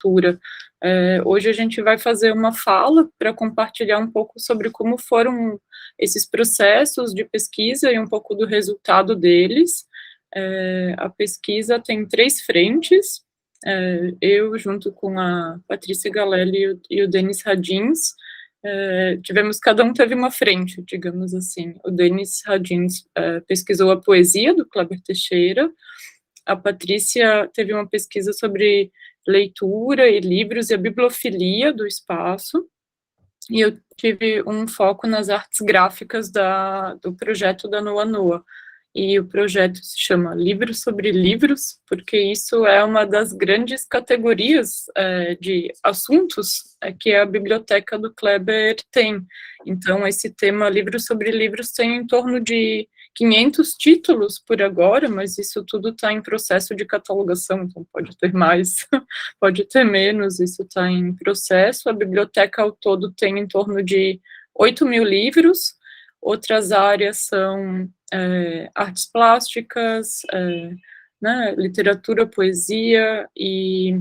leitura. Hoje a gente vai fazer uma fala para compartilhar um pouco sobre como foram esses processos de pesquisa e um pouco do resultado deles. A pesquisa tem 3 frentes, eu junto com a Patrícia Galelli e o Denis Radins, cada um teve uma frente, digamos assim. O Denis Radins pesquisou a poesia do Kleber Teixeira, a Patrícia teve uma pesquisa sobre leitura e livros e a bibliofilia do espaço, e eu tive um foco nas artes gráficas do projeto da Noa Noa. E o projeto se chama Livros sobre Livros, porque isso é uma das grandes categorias de assuntos que a biblioteca do Kleber tem. Então, esse tema Livros sobre Livros tem em torno de 500 títulos por agora, mas isso tudo está em processo de catalogação, então pode ter mais, pode ter menos, isso está em processo. A biblioteca ao todo tem em torno de 8.000 livros. Outras áreas são artes plásticas, né, literatura, poesia e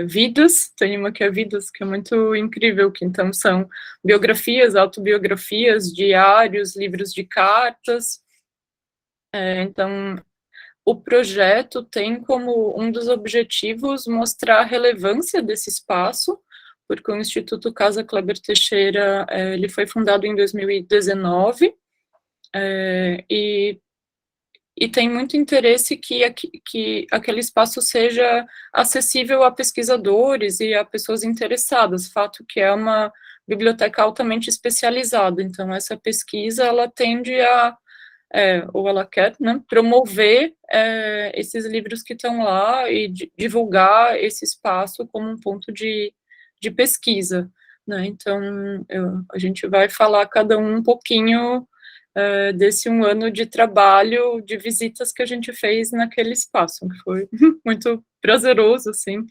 vidas. Tem uma que é Vidas, que é muito incrível, que então são biografias, autobiografias, diários, livros de cartas. Então, o projeto tem como um dos objetivos mostrar a relevância desse espaço, porque o Instituto Casa Kleber Teixeira, ele foi fundado em 2019, e tem muito interesse que aquele espaço seja acessível a pesquisadores e a pessoas interessadas, fato que é uma biblioteca altamente especializada, então essa pesquisa, ela tende ou ela quer, né, promover esses livros que estão lá e divulgar esse espaço como um ponto de pesquisa, né, então a gente vai falar cada um pouquinho desse um ano de trabalho, de visitas que a gente fez naquele espaço, que foi muito prazeroso, assim,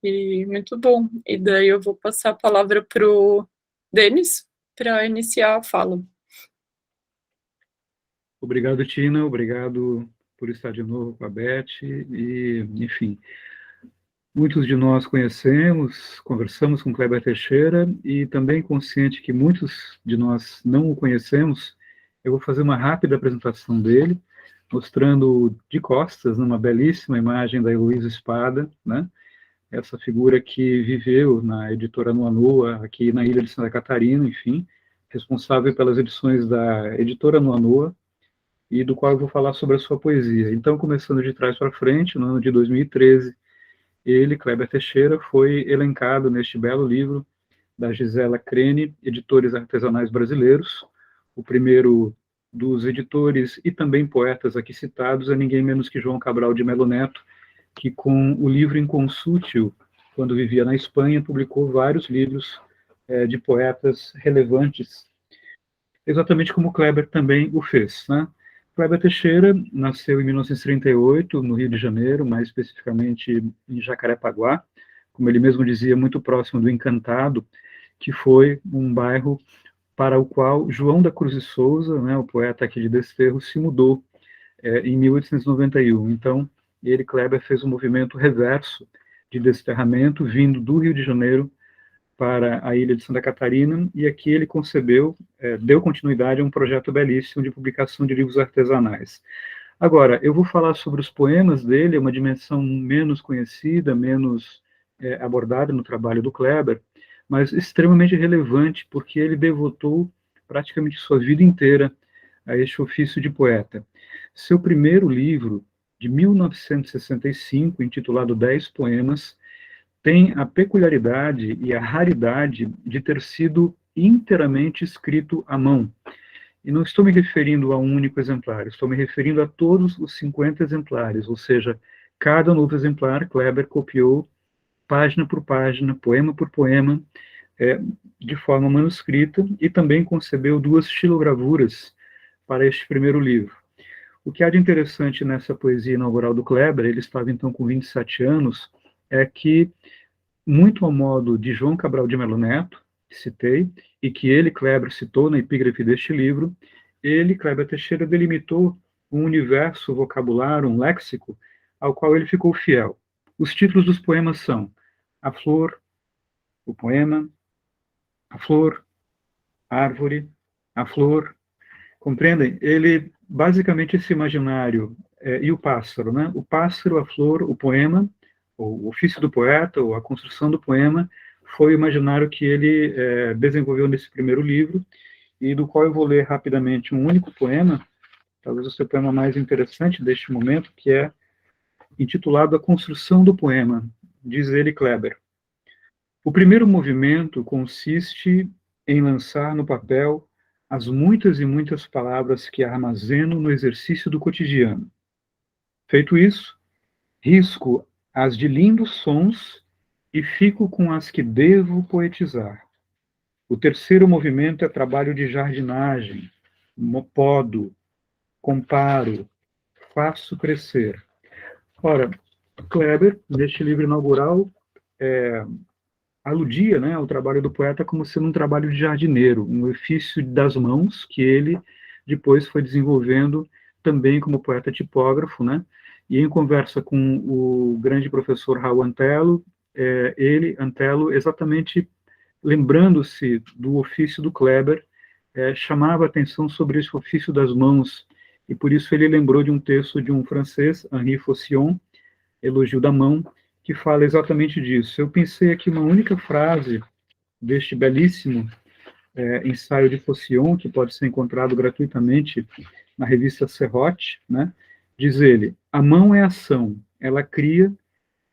e muito bom. E daí eu vou passar a palavra para o Denis, para iniciar a fala. Obrigado, Tina, obrigado por estar de novo com a Beth, e, enfim, muitos de nós conhecemos, conversamos com Kleber Teixeira, e também consciente que muitos de nós não o conhecemos, eu vou fazer uma rápida apresentação dele, mostrando de costas, numa belíssima imagem da Heloísa Espada, né? Essa figura que viveu na editora Noa Noa, aqui na ilha de Santa Catarina, enfim, responsável pelas edições da editora Noa Noa, e do qual eu vou falar sobre a sua poesia. Então, começando de trás para frente, no ano de 2013, ele, Kleber Teixeira, foi elencado neste belo livro da Gisela Crene, Editores Artesanais Brasileiros. O primeiro dos editores e também poetas aqui citados é ninguém menos que João Cabral de Melo Neto, que com o livro Inconsútil, quando vivia na Espanha, publicou vários livros de poetas relevantes, exatamente como Kleber também o fez, né? Kleber Teixeira nasceu em 1938, no Rio de Janeiro, mais especificamente em Jacarepaguá, como ele mesmo dizia, muito próximo do Encantado, que foi um bairro para o qual João da Cruz de Souza, né, o poeta aqui de Desterro, se mudou em 1891. Então, ele, Kleber, fez um movimento reverso de desterramento, vindo do Rio de Janeiro para a ilha de Santa Catarina, e aqui ele concebeu, deu continuidade a um projeto belíssimo de publicação de livros artesanais. Agora, eu vou falar sobre os poemas dele, é uma dimensão menos conhecida, menos abordada no trabalho do Kleber, mas extremamente relevante, porque ele devotou praticamente sua vida inteira a este ofício de poeta. Seu primeiro livro, de 1965, intitulado 10 Poemas, tem a peculiaridade e a raridade de ter sido inteiramente escrito à mão. E não estou me referindo a um único exemplar, estou me referindo a todos os 50 exemplares, ou seja, cada novo exemplar, Kleber copiou página por página, poema por poema, de forma manuscrita, e também concebeu 2 xilogravuras para este primeiro livro. O que há de interessante nessa poesia inaugural do Kleber, ele estava então com 27 anos, é que, muito ao modo de João Cabral de Melo Neto, que citei, e que ele, Kleber, citou na epígrafe deste livro, ele, Kleber Teixeira, delimitou um universo vocabulário, um léxico, ao qual ele ficou fiel. Os títulos dos poemas são a flor, o poema, a flor, a árvore, a flor. Compreendem? Ele, basicamente, esse imaginário, e o pássaro, né? O pássaro, a flor, o poema, o ofício do poeta, ou a construção do poema, foi o imaginário que ele desenvolveu nesse primeiro livro, e do qual eu vou ler rapidamente um único poema, talvez o seu poema mais interessante deste momento, que é intitulado A Construção do Poema, diz ele, Kleber. O primeiro movimento consiste em lançar no papel as muitas e muitas palavras que armazeno no exercício do cotidiano. Feito isso, risco as de lindos sons e fico com as que devo poetizar. O terceiro movimento é trabalho de jardinagem, podo, comparo, faço crescer. Ora, Kleber, neste livro inaugural, aludia, né, ao trabalho do poeta como sendo um trabalho de jardineiro, um ofício das mãos que ele depois foi desenvolvendo também como poeta tipógrafo, né, e em conversa com o grande professor Raul Antelo, Antelo, exatamente lembrando-se do ofício do Kleber, chamava a atenção sobre esse ofício das mãos, e por isso ele lembrou de um texto de um francês, Henri Faucillon, Elogio da Mão, que fala exatamente disso. Eu pensei aqui uma única frase deste belíssimo ensaio de Faucillon, que pode ser encontrado gratuitamente na revista Serrote, né? Diz ele, a mão é ação, ela cria,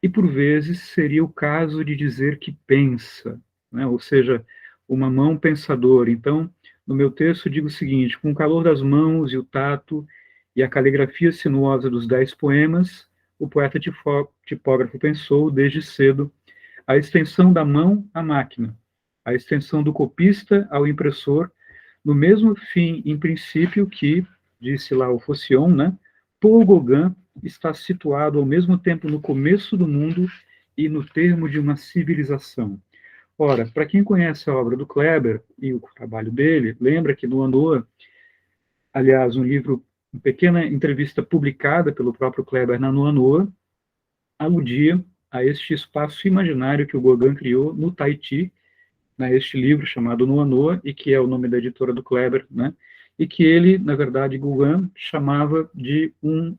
e por vezes seria o caso de dizer que pensa, né? Ou seja, uma mão pensadora. Então, no meu texto digo o seguinte, com o calor das mãos e o tato e a caligrafia sinuosa dos 10 poemas, o poeta tipógrafo pensou, desde cedo, a extensão da mão à máquina, a extensão do copista ao impressor, no mesmo fim, em princípio, que, disse lá o Faucillon, né, Paul Gauguin está situado ao mesmo tempo no começo do mundo e no termo de uma civilização. Ora, para quem conhece a obra do Kleber e o trabalho dele, lembra que no Anoa, aliás, um livro, uma pequena entrevista publicada pelo próprio Kleber na Noa, aludia a este espaço imaginário que o Gauguin criou no Tahiti, este livro chamado Noa, e que é o nome da editora do Kleber, né? E que ele, na verdade, Gauguin chamava de um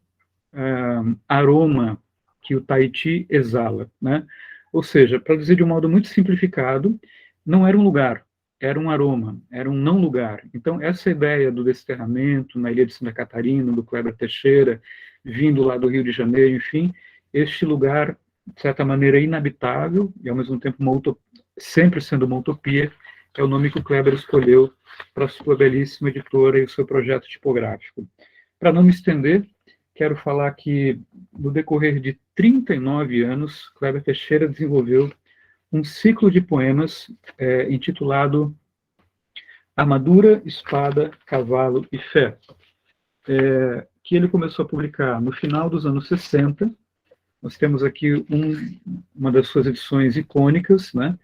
aroma que o Tahiti exala, né? Ou seja, para dizer de um modo muito simplificado, não era um lugar, era um aroma, era um não lugar. Então, essa ideia do desterramento na ilha de Santa Catarina, do Kleber Teixeira, vindo lá do Rio de Janeiro, enfim, este lugar, de certa maneira, inabitável, e ao mesmo tempo sempre sendo uma utopia, é o nome que o Kleber escolheu para a sua belíssima editora e o seu projeto tipográfico. Para não me estender, quero falar que, no decorrer de 39 anos, Kleber Teixeira desenvolveu um ciclo de poemas intitulado Armadura, Espada, Cavalo e Fé, que ele começou a publicar no final dos anos 60. Nós temos aqui uma das suas edições icônicas, né?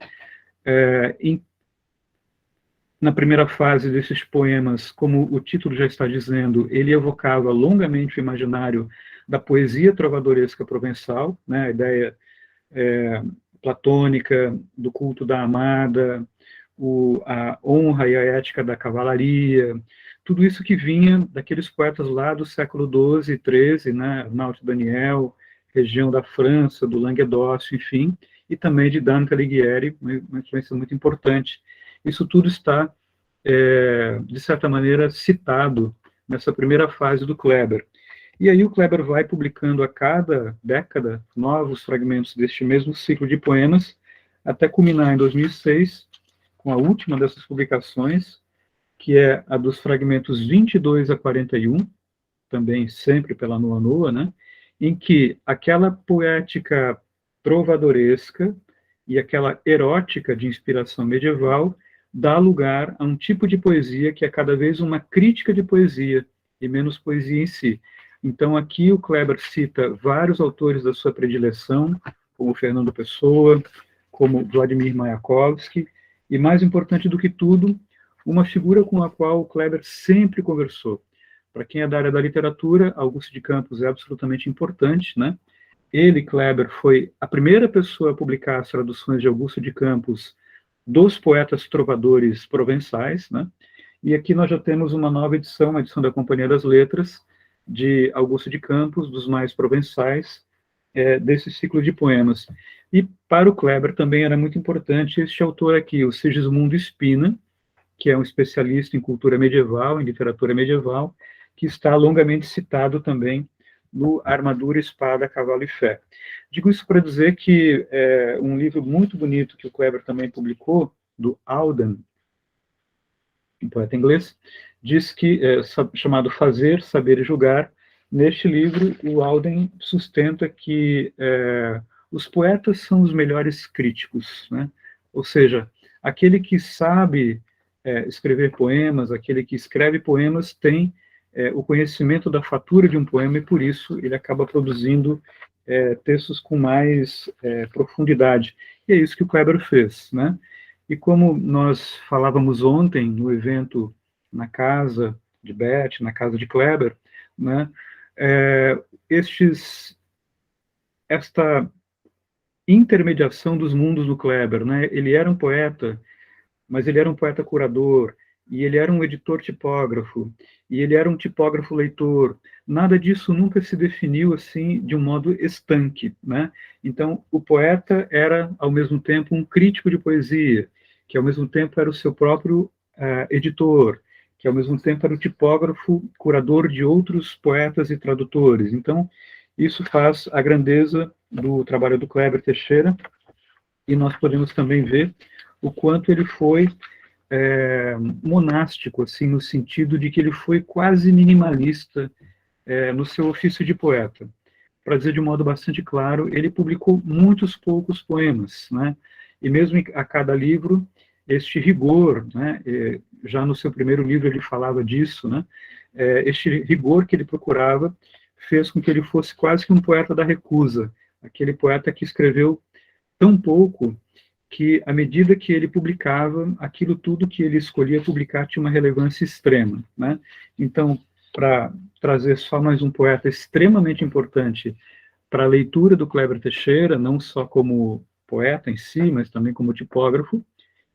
Na primeira fase desses poemas, como o título já está dizendo, ele evocava longamente o imaginário da poesia trovadoresca provençal, né? A ideia platônica do culto da amada, a honra e a ética da cavalaria, tudo isso que vinha daqueles poetas lá do século XII e XIII, né? Arnaud Daniel, região da França, do Languedócio, enfim, e também de Dante Alighieri, uma influência muito importante. Isso tudo está, de certa maneira, citado nessa primeira fase do Kleber. E aí o Kleber vai publicando a cada década novos fragmentos deste mesmo ciclo de poemas, até culminar em 2006, com a última dessas publicações, que é a dos fragmentos 22 a 41, também sempre pela Noa, né? Em que aquela poética trovadoresca e aquela erótica de inspiração medieval dá lugar a um tipo de poesia que é cada vez uma crítica de poesia, e menos poesia em si. Então, aqui o Kleber cita vários autores da sua predileção, como Fernando Pessoa, como Vladimir Mayakovsky, e mais importante do que tudo, uma figura com a qual o Kleber sempre conversou. Para quem é da área da literatura, Augusto de Campos é absolutamente importante, né? ele, Kleber, foi a primeira pessoa a publicar as traduções de Augusto de Campos dos poetas trovadores provençais, né? E aqui nós já temos uma nova edição, uma edição da Companhia das Letras, de Augusto de Campos, dos mais provençais, desse ciclo de poemas. E para o Kleber também era muito importante este autor aqui, o Sigismundo Spina, que é um especialista em cultura medieval, em literatura medieval, que está longamente citado também no Armadura, Espada, Cavalo e Fé. Digo isso para dizer que um livro muito bonito que o Kleber também publicou, do Auden, um poeta inglês, diz que, chamado Fazer, Saber e Julgar, neste livro o Auden sustenta que os poetas são os melhores críticos, né? Ou seja, aquele que sabe escrever poemas, aquele que escreve poemas tem o conhecimento da fatura de um poema e por isso ele acaba produzindo textos com mais profundidade. E é isso que o Kleber fez, né? E como nós falávamos ontem no evento na casa de Beth, na casa de Kleber, né? Esta intermediação dos mundos do Kleber, né? Ele era um poeta, mas ele era um poeta curador, e ele era um editor tipógrafo, e ele era um tipógrafo leitor. Nada disso nunca se definiu assim de um modo estanque, né? Então, o poeta era ao mesmo tempo um crítico de poesia, que ao mesmo tempo era o seu próprio editor, que ao mesmo tempo era o tipógrafo curador de outros poetas e tradutores. Então, isso faz a grandeza do trabalho do Kleber Teixeira, e nós podemos também ver o quanto ele foi monástico, assim, no sentido de que ele foi quase minimalista no seu ofício de poeta. Para dizer de um modo bastante claro, ele publicou muitos poucos poemas, né? E mesmo a cada livro, este rigor, né? Já no seu primeiro livro ele falava disso, né? Este rigor que ele procurava fez com que ele fosse quase que um poeta da recusa, aquele poeta que escreveu tão pouco que, à medida que ele publicava, aquilo tudo que ele escolhia publicar tinha uma relevância extrema, né? Então, para trazer só mais um poeta extremamente importante para a leitura do Kleber Teixeira, não só como poeta em si, mas também como tipógrafo,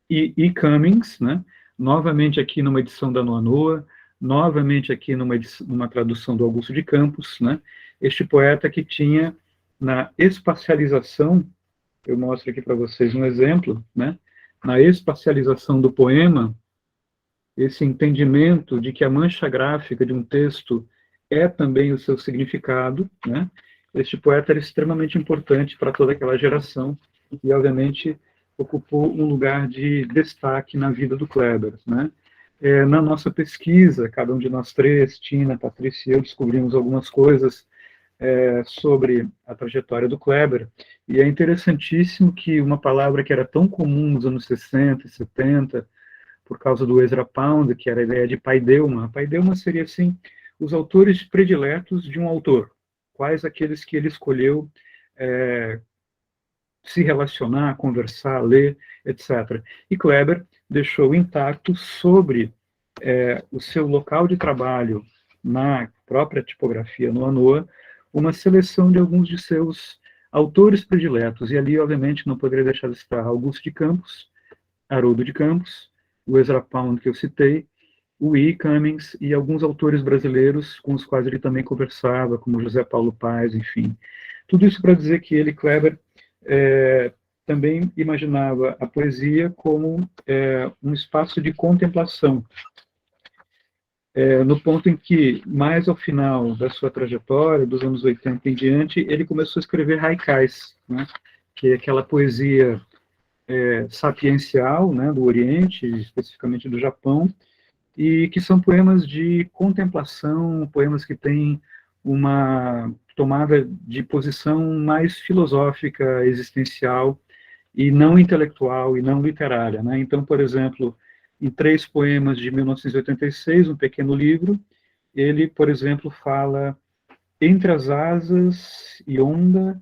e E. Cummings, né? Novamente aqui numa edição da Noa, novamente aqui numa tradução do Augusto de Campos, né? Este poeta que tinha, na espacialização, eu mostro aqui para vocês um exemplo, né? Na espacialização do poema, esse entendimento de que a mancha gráfica de um texto é também o seu significado, né? Este poeta era extremamente importante para toda aquela geração e, obviamente, ocupou um lugar de destaque na vida do Kleber, né? Na nossa pesquisa, cada um de nós três, Tina, Patrícia e eu, descobrimos algumas coisas sobre a trajetória do Kleber, e é interessantíssimo que uma palavra que era tão comum nos anos 60 e 70, por causa do Ezra Pound, que era a ideia de paideuma. Paideuma seria, assim, os autores prediletos de um autor, quais aqueles que ele escolheu se relacionar, conversar, ler, etc. E Kleber deixou intacto sobre o seu local de trabalho na própria tipografia no ANOA, uma seleção de alguns de seus autores prediletos, e ali, obviamente, não poderia deixar de citar Augusto de Campos, Haroldo de Campos, o Ezra Pound, que eu citei, o E. Cummings e alguns autores brasileiros com os quais ele também conversava, como José Paulo Paes, enfim. Tudo isso para dizer que ele, Kleber, também imaginava a poesia como um espaço de contemplação, no ponto em que, mais ao final da sua trajetória, dos anos 80 em diante, ele começou a escrever haikais, né, que é aquela poesia sapiencial, né, do Oriente, especificamente do Japão, e que são poemas de contemplação, poemas que têm uma tomada de posição mais filosófica, existencial, e não intelectual, e não literária, né? Então, por exemplo, em 3 poemas de 1986, um pequeno livro, ele, por exemplo, fala: entre as asas e onda,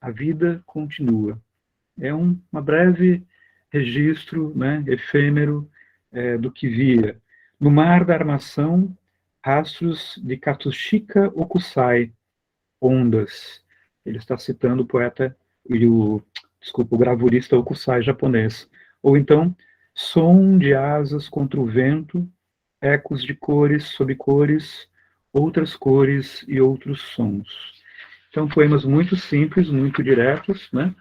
a vida continua. É uma breve registro, né, efêmero, do que via. No mar da armação, rastros de Katsushika Okusai, ondas. Ele está citando o poeta e o gravurista Hokusai japonês. Ou então, som de asas contra o vento, ecos de cores sob cores, outras cores e outros sons. São poemas muito simples, muito diretos, né?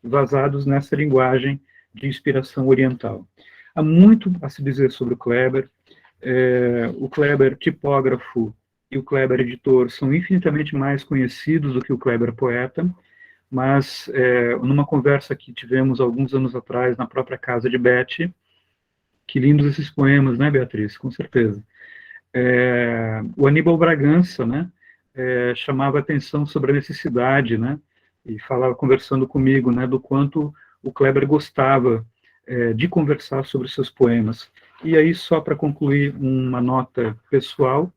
Vazados nessa linguagem de inspiração oriental. Há muito a se dizer sobre o Kleber tipógrafo e o Kleber editor são infinitamente mais conhecidos do que o Kleber poeta, mas numa conversa que tivemos alguns anos atrás na própria casa de Beth, que lindos esses poemas, né, Beatriz? Com certeza. O Aníbal Bragança, né, chamava atenção sobre a necessidade, né, e falava, conversando comigo, né, do quanto o Kleber gostava de conversar sobre seus poemas. E aí, só para concluir uma nota pessoal,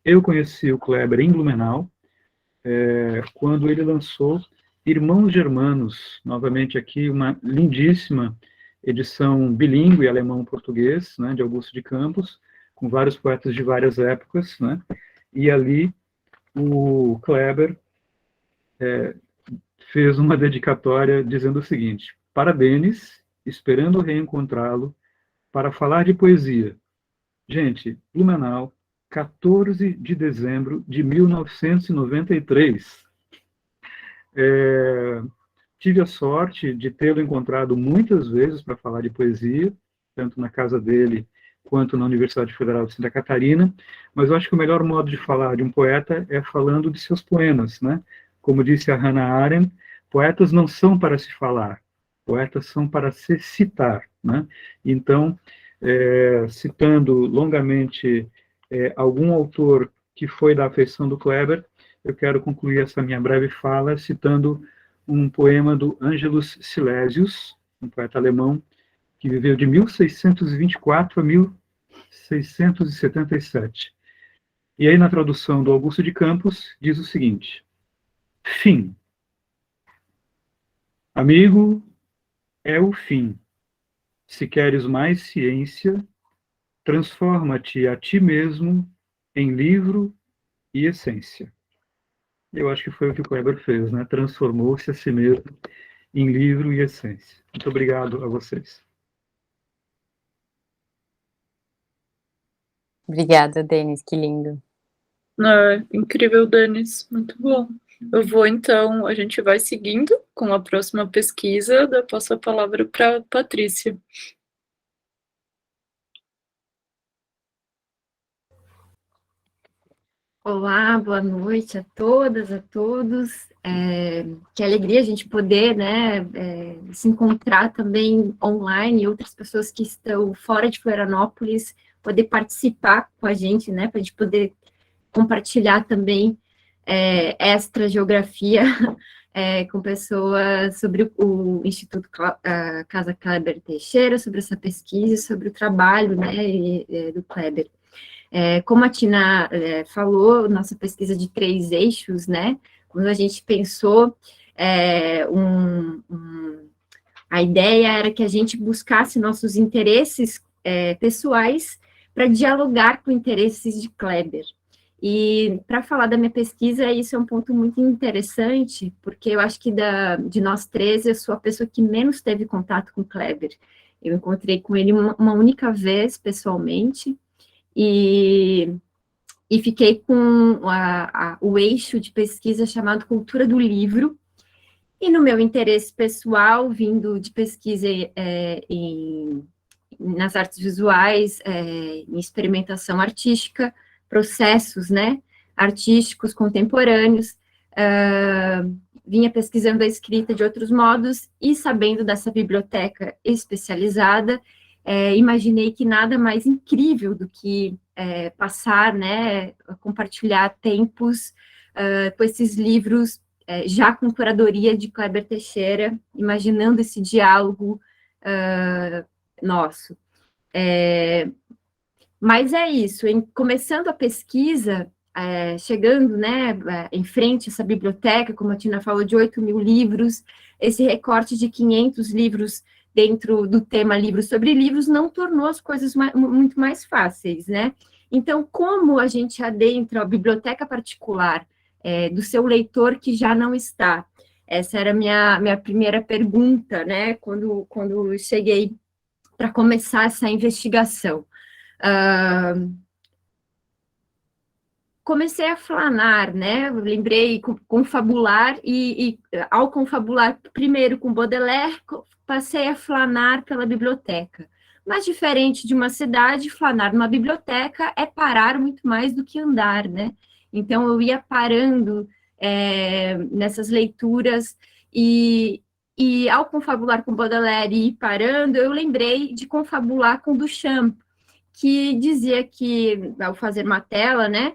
eu conheci o Kleber em Blumenau, quando ele lançou Irmãos Germanos, novamente aqui, uma lindíssima edição bilíngue, alemão-português, né, de Augusto de Campos, com vários poetas de várias épocas, né, e ali o Kleber fez uma dedicatória dizendo o seguinte: parabéns, esperando reencontrá-lo para falar de poesia. Gente, Blumenau, 14 de dezembro de 1993. Tive a sorte de tê-lo encontrado muitas vezes para falar de poesia, tanto na casa dele quanto na Universidade Federal de Santa Catarina, mas eu acho que o melhor modo de falar de um poeta é falando de seus poemas, né? Como disse a Hannah Arendt, poetas não são para se falar, poetas são para se citar, né? Então, citando longamente algum autor que foi da afeição do Kleber, eu quero concluir essa minha breve fala citando um poema do Angelus Silesius, um poeta alemão que viveu de 1624 a 1677. E aí, na tradução do Augusto de Campos, diz o seguinte: fim. Amigo, é o fim. Se queres mais ciência, transforma-te a ti mesmo em livro e essência. Eu acho que foi o que o Kleber fez, né? Transformou-se a si mesmo em livro e essência. Muito obrigado a vocês. Obrigada, Denis, que lindo. Incrível, Denis, muito bom. Eu vou, então, a gente vai seguindo com a próxima pesquisa, eu passo a palavra para Patrícia. Olá, boa noite a todas, a todos. Que alegria a gente poder, né, se encontrar também online e outras pessoas que estão fora de Florianópolis poder participar com a gente, né, para a gente poder compartilhar também extra geografia com pessoas sobre o Instituto Casa Kleber Teixeira, sobre essa pesquisa, sobre o trabalho, né, do Kleber. Como a Tina falou, nossa pesquisa de 3 eixos, né? Quando a gente pensou, a ideia era que a gente buscasse nossos interesses pessoais para dialogar com interesses de Kleber. E para falar da minha pesquisa, isso é um ponto muito interessante, porque eu acho que de nós 3, eu sou a pessoa que menos teve contato com Kleber. Eu encontrei com ele uma única vez, pessoalmente, e fiquei com o eixo de pesquisa chamado Cultura do Livro, e no meu interesse pessoal, vindo de pesquisa nas artes visuais, em experimentação artística, processos, né, artísticos contemporâneos, vinha pesquisando a escrita de outros modos, e sabendo dessa biblioteca especializada, imaginei que nada mais incrível do que passar, né, compartilhar tempos com esses livros, já com curadoria de Kleber Teixeira, imaginando esse diálogo nosso. Mas é isso, começando a pesquisa, chegando, né, em frente a essa biblioteca, como a Tina falou, de 8.000 livros, esse recorte de 500 livros dentro do tema livros sobre livros, não tornou as coisas muito mais fáceis, né? Então, como a gente adentra a biblioteca particular do seu leitor que já não está? Essa era a minha primeira pergunta, né, quando eu cheguei para começar essa investigação. Comecei a flanar, né? Eu lembrei confabular e ao confabular primeiro com Baudelaire, passei a flanar pela biblioteca. Mas diferente de uma cidade, flanar numa biblioteca é parar muito mais do que andar, né? Então eu ia parando nessas leituras e ao confabular com Baudelaire e ir parando, eu lembrei de confabular com Duchamp, que dizia que, ao fazer uma tela, né,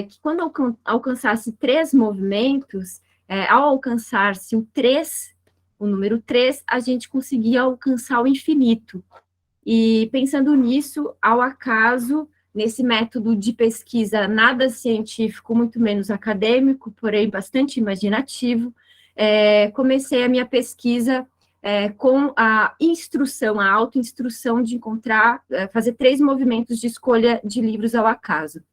que quando alcançasse 3 movimentos, ao alcançar-se o número 3, a gente conseguia alcançar o infinito. E pensando nisso, ao acaso, nesse método de pesquisa nada científico, muito menos acadêmico, porém bastante imaginativo, comecei a minha pesquisa com a instrução, a autoinstrução de encontrar, fazer 3 movimentos de escolha de livros ao acaso.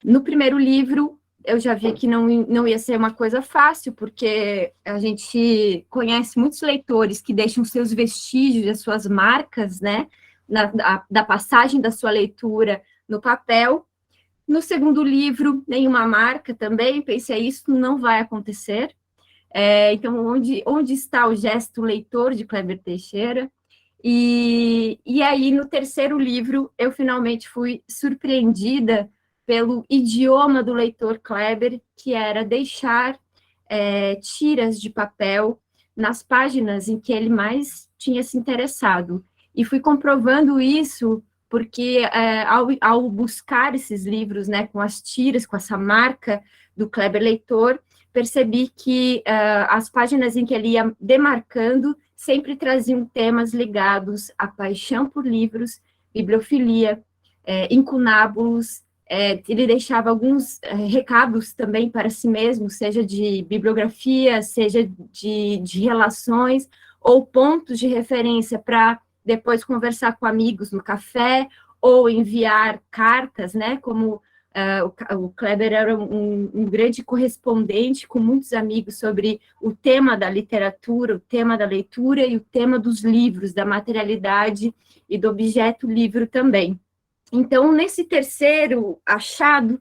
No primeiro livro, eu já vi que não ia ser uma coisa fácil, porque a gente conhece muitos leitores que deixam seus vestígios, as suas marcas, né, da passagem da sua leitura no papel. No segundo livro, nenhuma marca também, pensei, isso não vai acontecer. Então, onde está o gesto leitor de Kleber Teixeira? E aí, no terceiro livro, eu finalmente fui surpreendida pelo idioma do leitor Kleber, que era deixar tiras de papel nas páginas em que ele mais tinha se interessado. E fui comprovando isso porque, ao buscar esses livros, né, com as tiras, com essa marca do Kleber leitor, percebi que as páginas em que ele ia demarcando sempre traziam temas ligados à paixão por livros, bibliofilia, incunábulos. Ele deixava alguns recados também para si mesmo, seja de bibliografia, seja de relações, ou pontos de referência para depois conversar com amigos no café, ou enviar cartas, né, como o Kleber era um grande correspondente com muitos amigos sobre o tema da literatura, o tema da leitura e o tema dos livros, da materialidade e do objeto livro também. Então, nesse terceiro achado,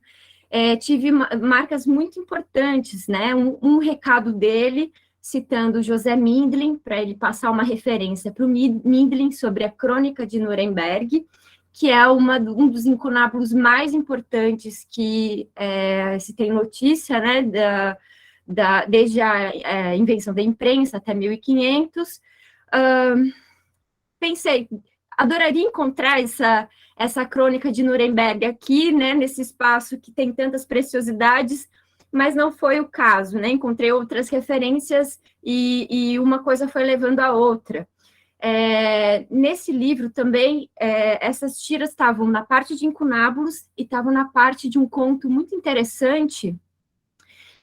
tive marcas muito importantes, né? Um recado dele, citando José Mindlin, para ele passar uma referência para o Mindlin sobre a Crônica de Nuremberg, que é um dos incunábulos mais importantes que se tem notícia, né, desde a invenção da imprensa até 1500. Pensei, adoraria encontrar essa crônica de Nuremberg aqui, né, nesse espaço que tem tantas preciosidades, mas não foi o caso, né? Encontrei outras referências e uma coisa foi levando a outra. Nesse livro também, essas tiras estavam na parte de incunábulos e estavam na parte de um conto muito interessante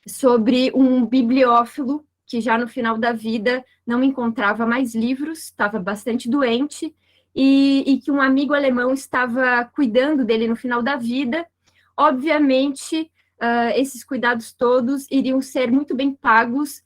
sobre um bibliófilo que já no final da vida não encontrava mais livros, estava bastante doente, e que um amigo alemão estava cuidando dele no final da vida. Obviamente, esses cuidados todos iriam ser muito bem pagos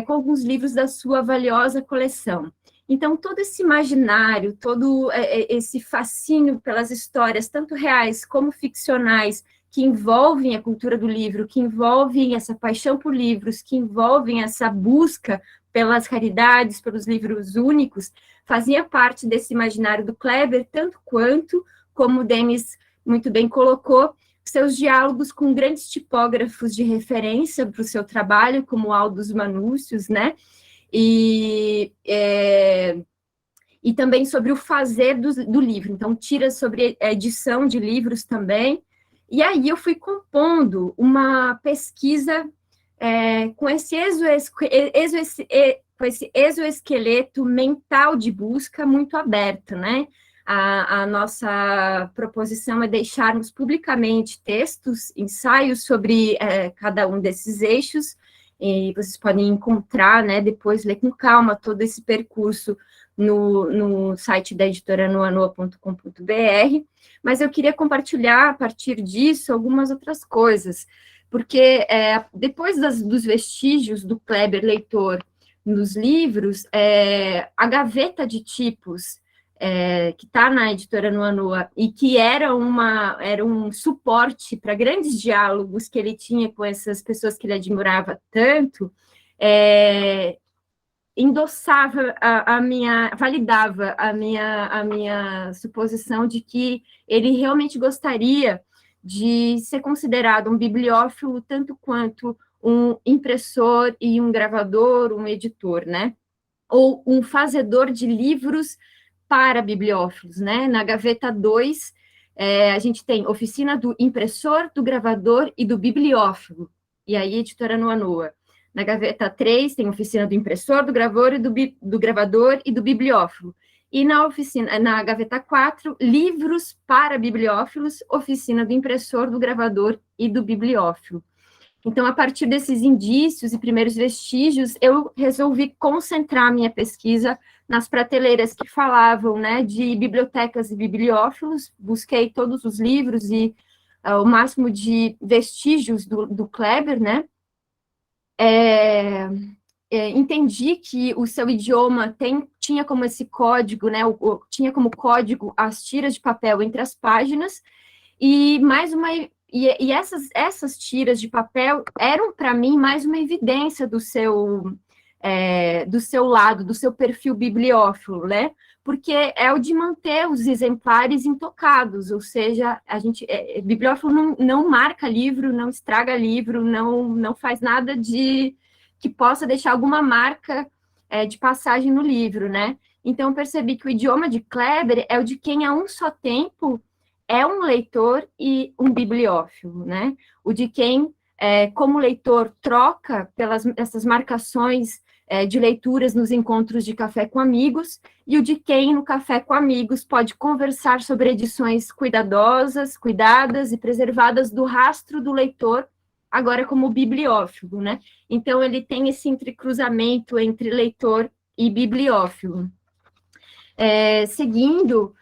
com alguns livros da sua valiosa coleção. Então, todo esse imaginário, todo esse fascínio pelas histórias, tanto reais como ficcionais, que envolvem a cultura do livro, que envolvem essa paixão por livros, que envolvem essa busca pelas raridades, pelos livros únicos, fazia parte desse imaginário do Kleber, tanto quanto, como o Denis muito bem colocou, seus diálogos com grandes tipógrafos de referência para o seu trabalho, como Aldus Manúcios, né? E também sobre o fazer do livro, então tiras sobre a edição de livros também. E aí eu fui compondo uma pesquisa com esse exoesqueleto mental de busca muito aberto, né? A nossa proposição é deixarmos publicamente textos, ensaios sobre cada um desses eixos, e vocês podem encontrar, né, depois ler com calma todo esse percurso no site da editora noanoa.com.br, mas eu queria compartilhar, a partir disso, algumas outras coisas. porque depois dos vestígios do Kleber leitor nos livros, a gaveta de tipos que está na editora Noanoa e que era um suporte para grandes diálogos que ele tinha com essas pessoas que ele admirava tanto, endossava validava a minha suposição de que ele realmente gostaria de ser considerado um bibliófilo tanto quanto um impressor e um gravador, um editor, né? Ou um fazedor de livros para bibliófilos, né? Na gaveta 2, a gente tem oficina do impressor, do gravador e do bibliófilo, e aí editora Noanoa. Na gaveta 3, tem oficina do impressor, do gravador e do bibliófilo. E na gaveta 4, livros para bibliófilos, oficina do impressor, do gravador e do bibliófilo. Então, a partir desses indícios e primeiros vestígios, eu resolvi concentrar minha pesquisa nas prateleiras que falavam, né, de bibliotecas e bibliófilos, busquei todos os livros e o máximo de vestígios do Kleber, né, entendi que o seu idioma tinha como esse código, né, tinha como código as tiras de papel entre as páginas, e essas tiras de papel eram, para mim, mais uma evidência do seu lado, do seu perfil bibliófilo, né? Porque é o de manter os exemplares intocados, ou seja, bibliófilo não marca livro, não estraga livro, não faz nada que possa deixar alguma marca de passagem no livro, né? Então, eu percebi que o idioma de Kleber é o de quem, a um só tempo, é um leitor e um bibliófilo, né? O de quem, como leitor, troca essas marcações de leituras nos encontros de café com amigos, e o de quem, no café com amigos, pode conversar sobre edições cuidadas e preservadas do rastro do leitor, agora como bibliófilo, né? Então, ele tem esse entrecruzamento entre leitor e bibliófilo. Seguindo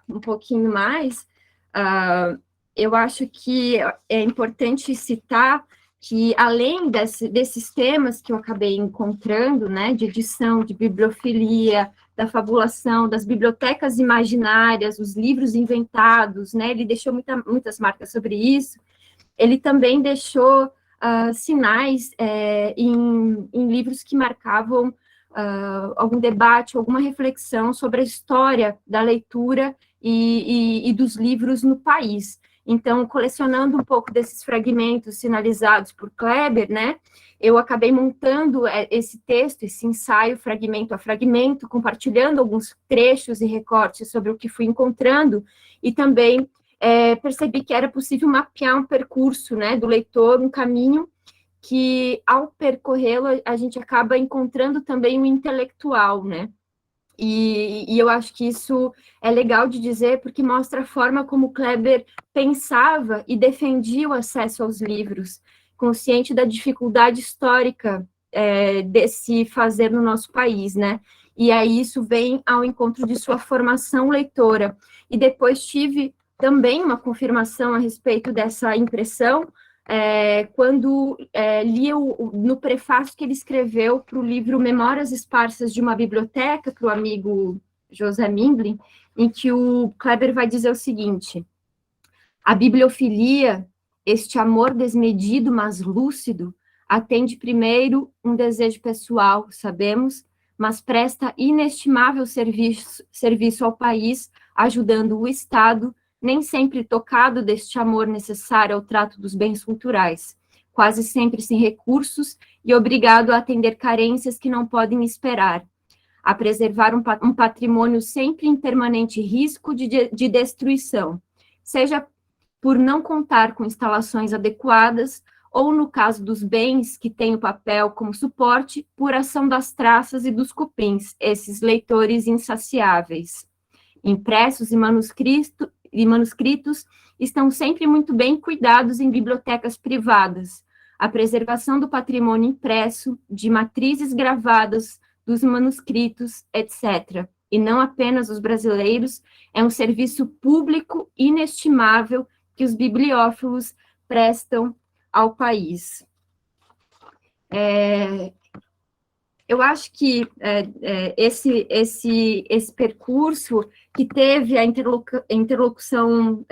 um pouquinho mais, eu acho que é importante citar que, além desses temas que eu acabei encontrando, né, de edição, de bibliofilia, da fabulação, das bibliotecas imaginárias, os livros inventados, né, ele deixou muitas marcas sobre isso, ele também deixou sinais em livros que marcavam algum debate, alguma reflexão sobre a história da leitura e dos livros no país. Então, colecionando um pouco desses fragmentos sinalizados por Kleber, né, eu acabei montando esse texto, esse ensaio, fragmento a fragmento, compartilhando alguns trechos e recortes sobre o que fui encontrando, e também percebi que era possível mapear um percurso, né, do leitor, um caminho que, ao percorrê-lo, a gente acaba encontrando também um intelectual, né? E eu acho que isso é legal de dizer, porque mostra a forma como Kleber pensava e defendia o acesso aos livros, consciente da dificuldade histórica desse fazer no nosso país, né? E aí isso vem ao encontro de sua formação leitora. E depois tive também uma confirmação a respeito dessa impressão, quando li no prefácio que ele escreveu para o livro Memórias Esparsas de uma Biblioteca, para o amigo José Mindlin, em que o Kleber vai dizer o seguinte: a bibliofilia, este amor desmedido, mas lúcido, atende primeiro um desejo pessoal, sabemos, mas presta inestimável serviço ao país, ajudando o Estado, nem sempre tocado deste amor necessário ao trato dos bens culturais, quase sempre sem recursos e obrigado a atender carências que não podem esperar, a preservar um patrimônio sempre em permanente risco de destruição, seja por não contar com instalações adequadas, ou, no caso dos bens que têm o papel como suporte, por ação das traças e dos cupins, esses leitores insaciáveis. Impressos e manuscritos estão sempre muito bem cuidados em bibliotecas privadas. A preservação do patrimônio impresso, de matrizes gravadas, dos manuscritos, etc., e não apenas os brasileiros, é um serviço público inestimável que os bibliófilos prestam ao país. Eu acho que esse percurso que teve a interlocução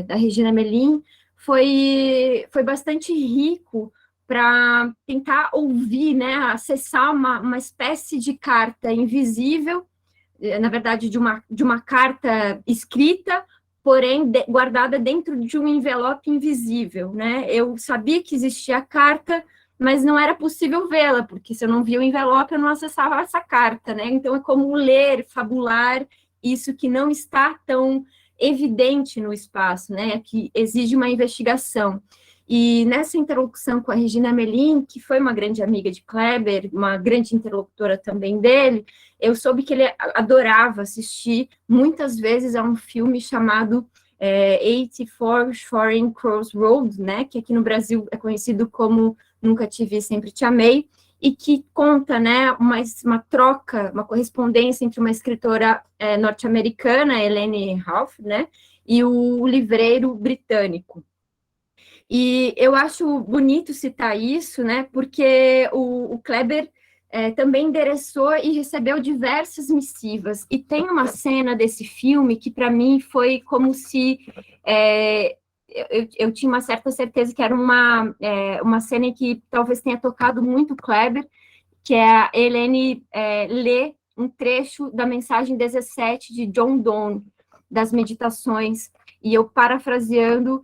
da Regina Melim foi bastante rico para tentar ouvir, né, acessar uma espécie de carta invisível, na verdade, de uma carta escrita, porém guardada dentro de um envelope invisível, né? Eu sabia que existia a carta, mas não era possível vê-la, porque se eu não via o envelope, eu não acessava essa carta, né? Então, é como ler, fabular, isso que não está tão evidente no espaço, né? Que exige uma investigação. E nessa interlocução com a Regina Melim, que foi uma grande amiga de Kleber, uma grande interlocutora também dele, eu soube que ele adorava assistir muitas vezes a um filme chamado 84 Foreign Crossroads, né, que aqui no Brasil é conhecido como Nunca Te Vi, Sempre Te Amei, e que conta, né, uma troca, uma correspondência entre uma escritora norte-americana, Helene Ralph, né, e o livreiro britânico. E eu acho bonito citar isso, né, porque o Kleber também endereçou e recebeu diversas missivas, e tem uma cena desse filme que, para mim, foi como se eu tinha uma certa certeza que era uma cena que talvez tenha tocado muito o Kleber, que é a Helene lê um trecho da mensagem 17 de John Donne, das Meditações, e eu, parafraseando,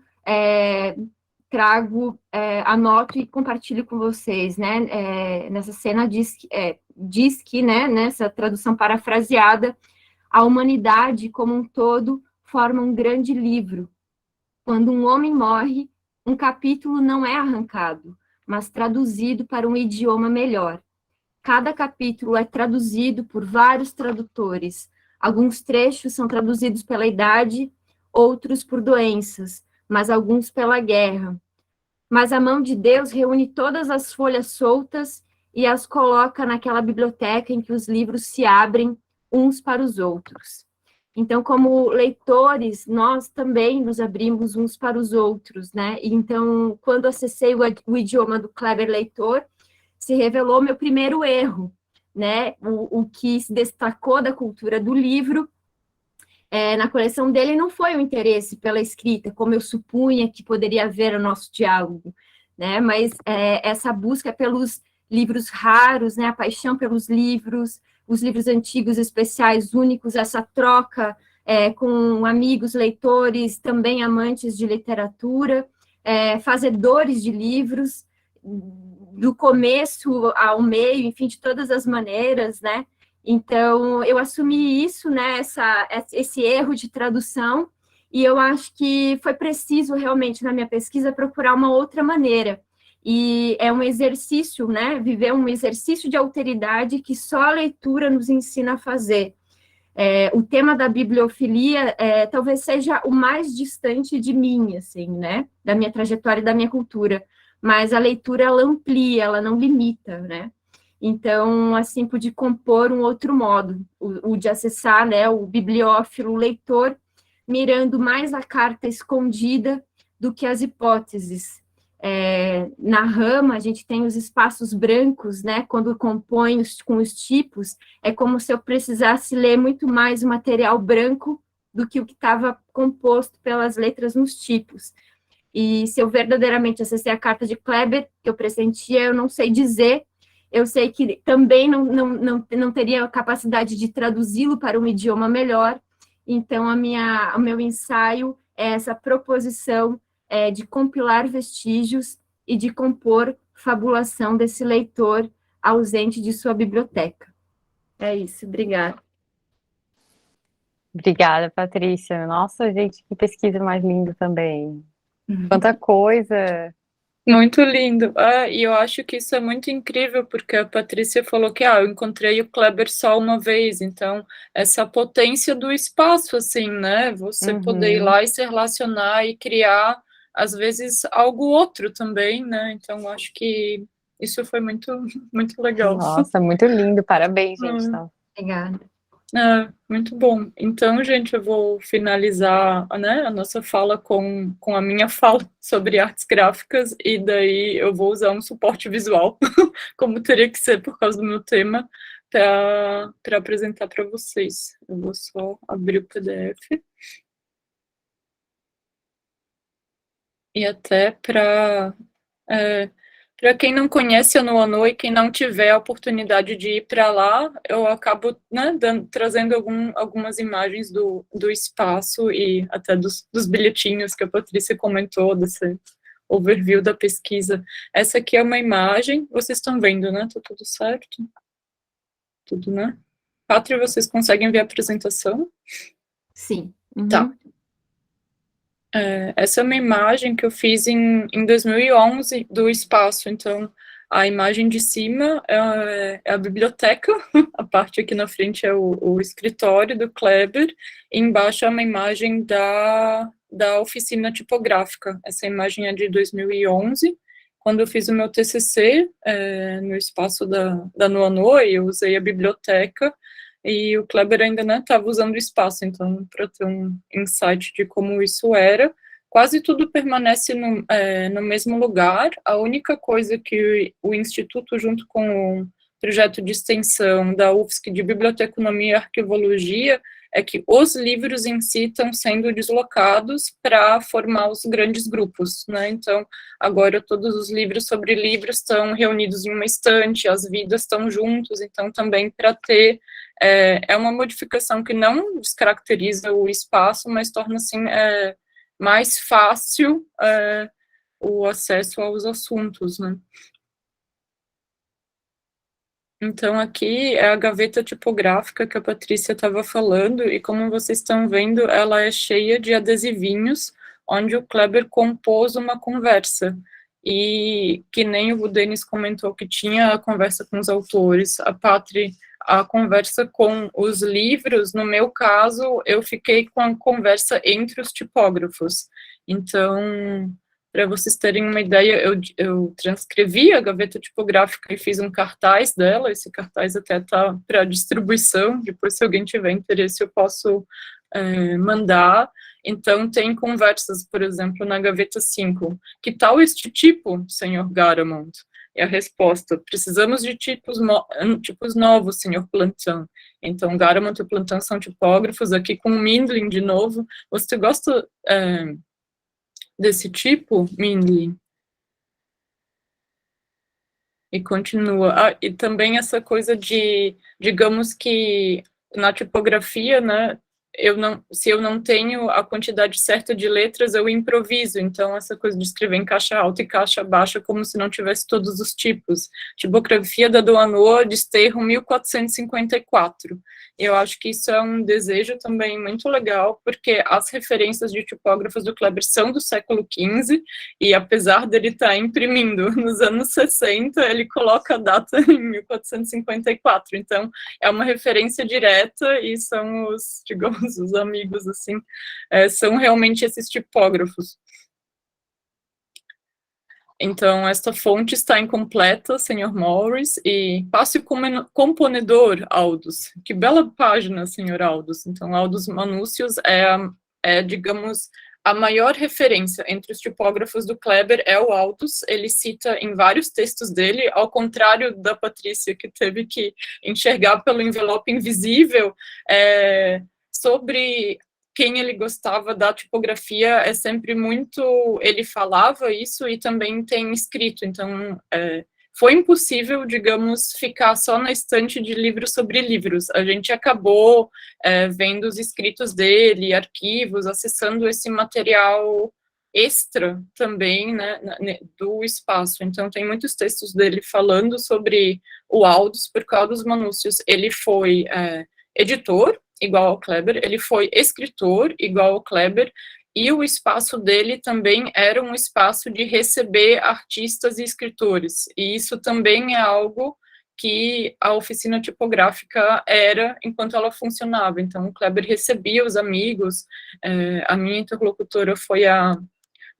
trago, anoto e compartilho com vocês, né? Nessa cena diz que, né, nessa tradução parafraseada, a humanidade como um todo forma um grande livro. Quando um homem morre, um capítulo não é arrancado, mas traduzido para um idioma melhor. Cada capítulo é traduzido por vários tradutores. Alguns trechos são traduzidos pela idade, outros por doenças, mas alguns pela guerra. Mas a mão de Deus reúne todas as folhas soltas e as coloca naquela biblioteca em que os livros se abrem uns para os outros. Então, como leitores, nós também nos abrimos uns para os outros, né? Então, quando acessei o idioma do Kleber Leitor, se revelou meu primeiro erro, né? O que se destacou da cultura do livro na coleção dele não foi o interesse pela escrita, como eu supunha que poderia haver no nosso diálogo, né? Mas essa busca pelos livros raros, né? A paixão pelos livros, os livros antigos, especiais, únicos, essa troca com amigos, leitores, também amantes de literatura, fazedores de livros, do começo ao meio, enfim, de todas as maneiras, né? Então, eu assumi isso, né, esse erro de tradução, e eu acho que foi preciso, realmente, na minha pesquisa, procurar uma outra maneira. E é um exercício, né, viver um exercício de alteridade que só a leitura nos ensina a fazer. O tema da bibliofilia talvez seja o mais distante de mim, assim, né, da minha trajetória e da minha cultura, mas a leitura, ela amplia, ela não limita, né. Então, assim, pude compor um outro modo, o de acessar, né, o bibliófilo, o leitor, mirando mais a carta escondida do que as hipóteses. Na rama, a gente tem os espaços brancos, né, quando compõe com os tipos, é como se eu precisasse ler muito mais o material branco do que o que estava composto pelas letras nos tipos. E se eu verdadeiramente acessei a carta de Kleber, que eu pressentia, eu não sei dizer. Eu sei que também não teria a capacidade de traduzi-lo para um idioma melhor, então o meu ensaio é essa proposição de compilar vestígios e de compor fabulação desse leitor ausente de sua biblioteca. É isso, obrigada. Obrigada, Patrícia. Nossa, gente, que pesquisa mais linda também. Quanta coisa. Muito lindo. E eu acho que isso é muito incrível, porque a Patrícia falou que eu encontrei o Kleber só uma vez, então essa potência do espaço, assim, né? Você poder ir lá e se relacionar e criar, às vezes, algo outro também, né? Então, acho que isso foi muito, muito legal. Nossa, muito lindo. Parabéns, gente. Tá? Obrigada. Muito bom. Então, gente, eu vou finalizar, né, a nossa fala com a minha fala sobre artes gráficas, e daí eu vou usar um suporte visual, como teria que ser por causa do meu tema, para apresentar para vocês. Eu vou só abrir o PDF. E até para quem não conhece a Noano e quem não tiver a oportunidade de ir para lá, eu acabo, né, trazendo algumas imagens do espaço e até dos bilhetinhos que a Patrícia comentou, desse overview da pesquisa. Essa aqui é uma imagem, vocês estão vendo, né? Tá tudo certo? Tudo, né? Pátria, vocês conseguem ver a apresentação? Sim. Tá. Essa é uma imagem que eu fiz em 2011 do espaço, então a imagem de cima é a biblioteca, a parte aqui na frente é o escritório do Kleber, e embaixo é uma imagem da oficina tipográfica. Essa imagem é de 2011, quando eu fiz o meu TCC no espaço da Noano, eu usei a biblioteca, e o Kleber ainda estava usando o espaço, então, para ter um insight de como isso era, quase tudo permanece no mesmo lugar. A única coisa que o Instituto, junto com o projeto de extensão da UFSC de Biblioteconomia e Arquivologia, é que os livros em si estão sendo deslocados para formar os grandes grupos, né? Então, agora todos os livros sobre livros estão reunidos em uma estante, as vidas estão juntos, então também para ter é uma modificação que não descaracteriza o espaço, mas torna, assim, mais fácil o acesso aos assuntos, né? Então, aqui é a gaveta tipográfica que a Patrícia estava falando, e como vocês estão vendo, ela é cheia de adesivinhos, onde o Kleber compôs uma conversa. E que nem o Denis comentou que tinha a conversa com os autores, a Patri, a conversa com os livros, no meu caso, eu fiquei com a conversa entre os tipógrafos. Então, para vocês terem uma ideia, eu transcrevi a gaveta tipográfica e fiz um cartaz dela, esse cartaz até está para distribuição, depois se alguém tiver interesse eu posso mandar. Então tem conversas, por exemplo, na gaveta 5, que tal este tipo, senhor Garamond? E a resposta, precisamos de tipos novos, senhor Plantin. Então, Garamond e Plantin são tipógrafos, aqui com o Mindlin de novo. Você gosta desse tipo, Mindlin? E continua. E também essa coisa de, digamos que na tipografia, né, se eu não tenho a quantidade certa de letras, eu improviso. Então, essa coisa de escrever em caixa alta e caixa baixa, como se não tivesse todos os tipos. Tipografia da Doano, Desterro, 1454. Eu acho que isso é um desejo também muito legal, porque as referências de tipógrafos do Kleber são do século XV, e apesar dele estar imprimindo nos anos 60, ele coloca a data em 1454. Então, é uma referência direta, e são os, digamos, os amigos, assim, são realmente esses tipógrafos. Então, esta fonte está incompleta, Sr. Morris, e passe o componedor, Aldous. Que bela página, Sr. Aldous. Então, Aldous Manúcios digamos, a maior referência entre os tipógrafos do Kleber é o Aldous. Ele cita em vários textos dele, ao contrário da Patrícia, que teve que enxergar pelo envelope invisível, sobre quem ele gostava da tipografia, é sempre muito, ele falava isso e também tem escrito, então foi impossível, digamos, ficar só na estante de livros sobre livros. A gente acabou vendo os escritos dele, arquivos, acessando esse material extra também, né, do espaço. Então, tem muitos textos dele falando sobre o Aldous, porque o Aldous Manúcios, ele foi editor, igual ao Kleber, ele foi escritor, igual ao Kleber, e o espaço dele também era um espaço de receber artistas e escritores, e isso também é algo que a oficina tipográfica era enquanto ela funcionava. Então, o Kleber recebia os amigos, a minha interlocutora foi a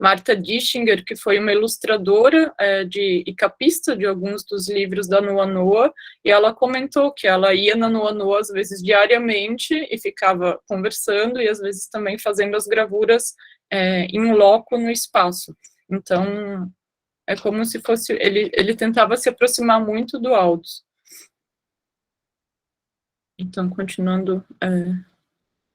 Marta Dischinger, que foi uma ilustradora e capista de alguns dos livros da Noa Noa, e ela comentou que ela ia na Noa Noa, às vezes diariamente, e ficava conversando, e às vezes também fazendo as gravuras em loco no espaço. Então, é como se fosse... Ele tentava se aproximar muito do Aldous. Então, continuando...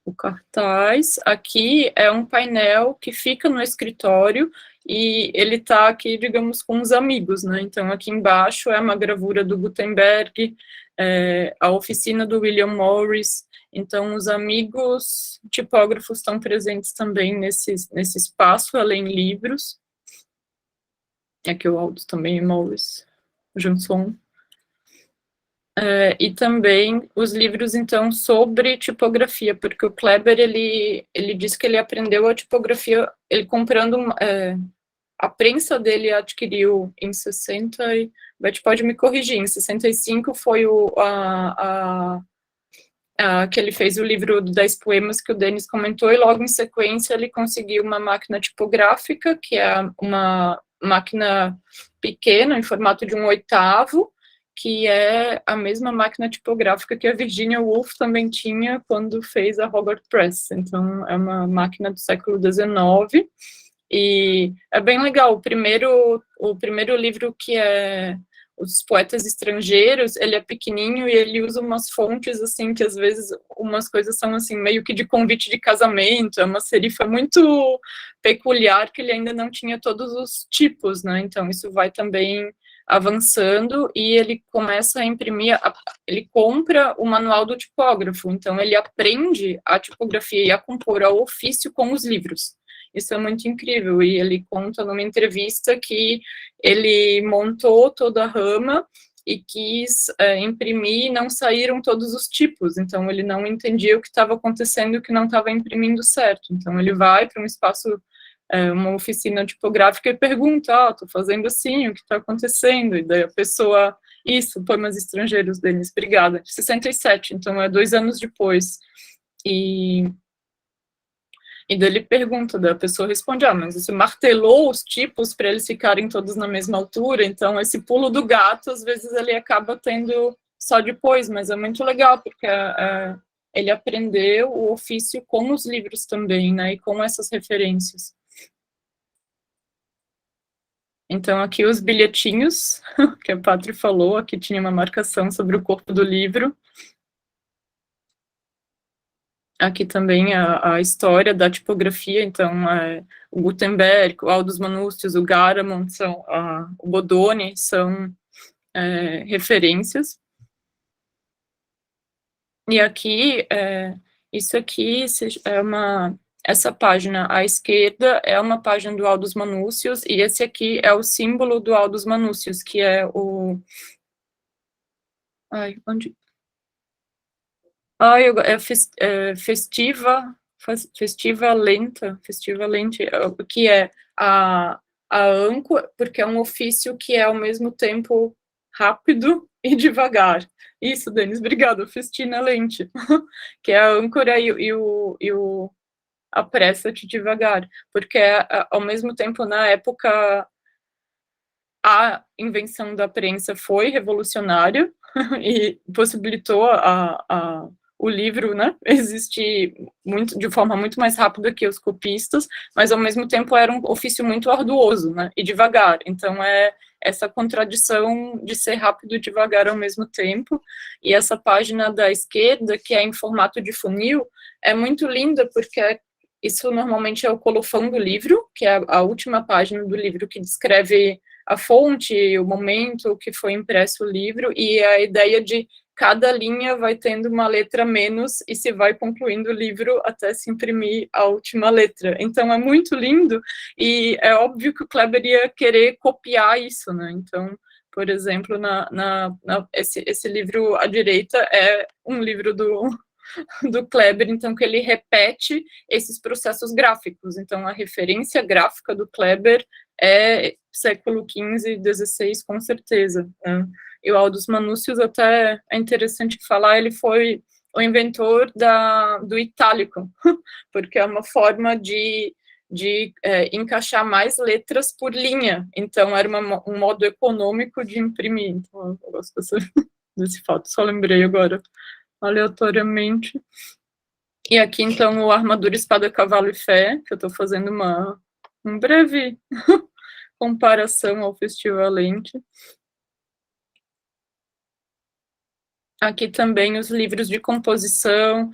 o cartaz, aqui é um painel que fica no escritório e ele está aqui, digamos, com os amigos, né? Então, aqui embaixo é uma gravura do Gutenberg, a oficina do William Morris. Então, os amigos tipógrafos estão presentes também nesse espaço, além livros. Aqui o Aldous também, Morris, Johnson. E também os livros, então, sobre tipografia, porque o Kleber, ele disse que ele aprendeu a tipografia, ele comprando, a prensa dele adquiriu em 60, Beth pode me corrigir, em 65 foi que ele fez o livro do 10 poemas que o Denis comentou, e logo em sequência ele conseguiu uma máquina tipográfica, que é uma máquina pequena, em formato de 1/8, que é a mesma máquina tipográfica que a Virginia Woolf também tinha quando fez a Hogarth Press. Então, é uma máquina do século XIX, e é bem legal. O primeiro livro, que é Os Poetas Estrangeiros, ele é pequenininho e ele usa umas fontes, assim, que às vezes umas coisas são, assim, meio que de convite de casamento, é uma serifa muito peculiar, que ele ainda não tinha todos os tipos, né? Então, isso vai também avançando, e ele começa a imprimir, ele compra o manual do tipógrafo, então ele aprende a tipografia e a compor ao ofício com os livros. Isso é muito incrível, e ele conta numa entrevista que ele montou toda a rama e quis imprimir, e não saíram todos os tipos, então ele não entendia o que estava acontecendo e o que não estava imprimindo certo. Então ele vai para um espaço, uma oficina tipográfica, e pergunta, tô fazendo assim, o que está acontecendo? E daí a pessoa, isso, Poemas Estrangeiros, Denis, obrigada, 67, então é 2 anos depois. E daí ele pergunta, daí a pessoa responde, mas você martelou os tipos para eles ficarem todos na mesma altura, então esse pulo do gato, às vezes ele acaba tendo só depois, mas é muito legal, porque ele aprendeu o ofício com os livros também, né, e com essas referências. Então, aqui os bilhetinhos, que a Pátria falou, aqui tinha uma marcação sobre o corpo do livro. Aqui também a história da tipografia, então, o Gutenberg, o Aldous Manuscritos, o Garamond, o Bodoni, são referências. E aqui, isso aqui essa página à esquerda é uma página do Aldous Manuscritos, e esse aqui é o símbolo do Aldous Manuscritos, que é o... Festiva Lenta, que é a âncora, porque é um ofício que é ao mesmo tempo rápido e devagar. Isso, Denis, obrigado, Festina Lente, que é a âncora e apressa-te devagar, porque ao mesmo tempo, na época, a invenção da prensa foi revolucionária e possibilitou o livro, né, existir de forma muito mais rápida que os copistas, mas ao mesmo tempo era um ofício muito arduoso, né, e devagar. Então é essa contradição de ser rápido e devagar ao mesmo tempo. E essa página da esquerda, que é em formato de funil, é muito linda, porque isso normalmente é o colofão do livro, que é a última página do livro, que descreve a fonte, o momento que foi impresso o livro, e a ideia de cada linha vai tendo uma letra menos, e se vai concluindo o livro até se imprimir a última letra. Então é muito lindo, e é óbvio que o Kleber ia querer copiar isso, né? Então, por exemplo, esse livro à direita é um livro do Kleber, então, que ele repete esses processos gráficos. Então, a referência gráfica do Kleber é século XV, XVI, com certeza, né? E o Aldous Manuscritos, até é interessante falar, ele foi o inventor do itálico, porque é uma forma de de encaixar mais letras por linha, então era um modo econômico de imprimir. Então, eu gosto desse fato, só lembrei agora, aleatoriamente. E aqui, então, o Armadura, Espada, Cavalo e Fé, que eu estou fazendo um breve comparação ao Festivalente. Aqui também os livros de composição,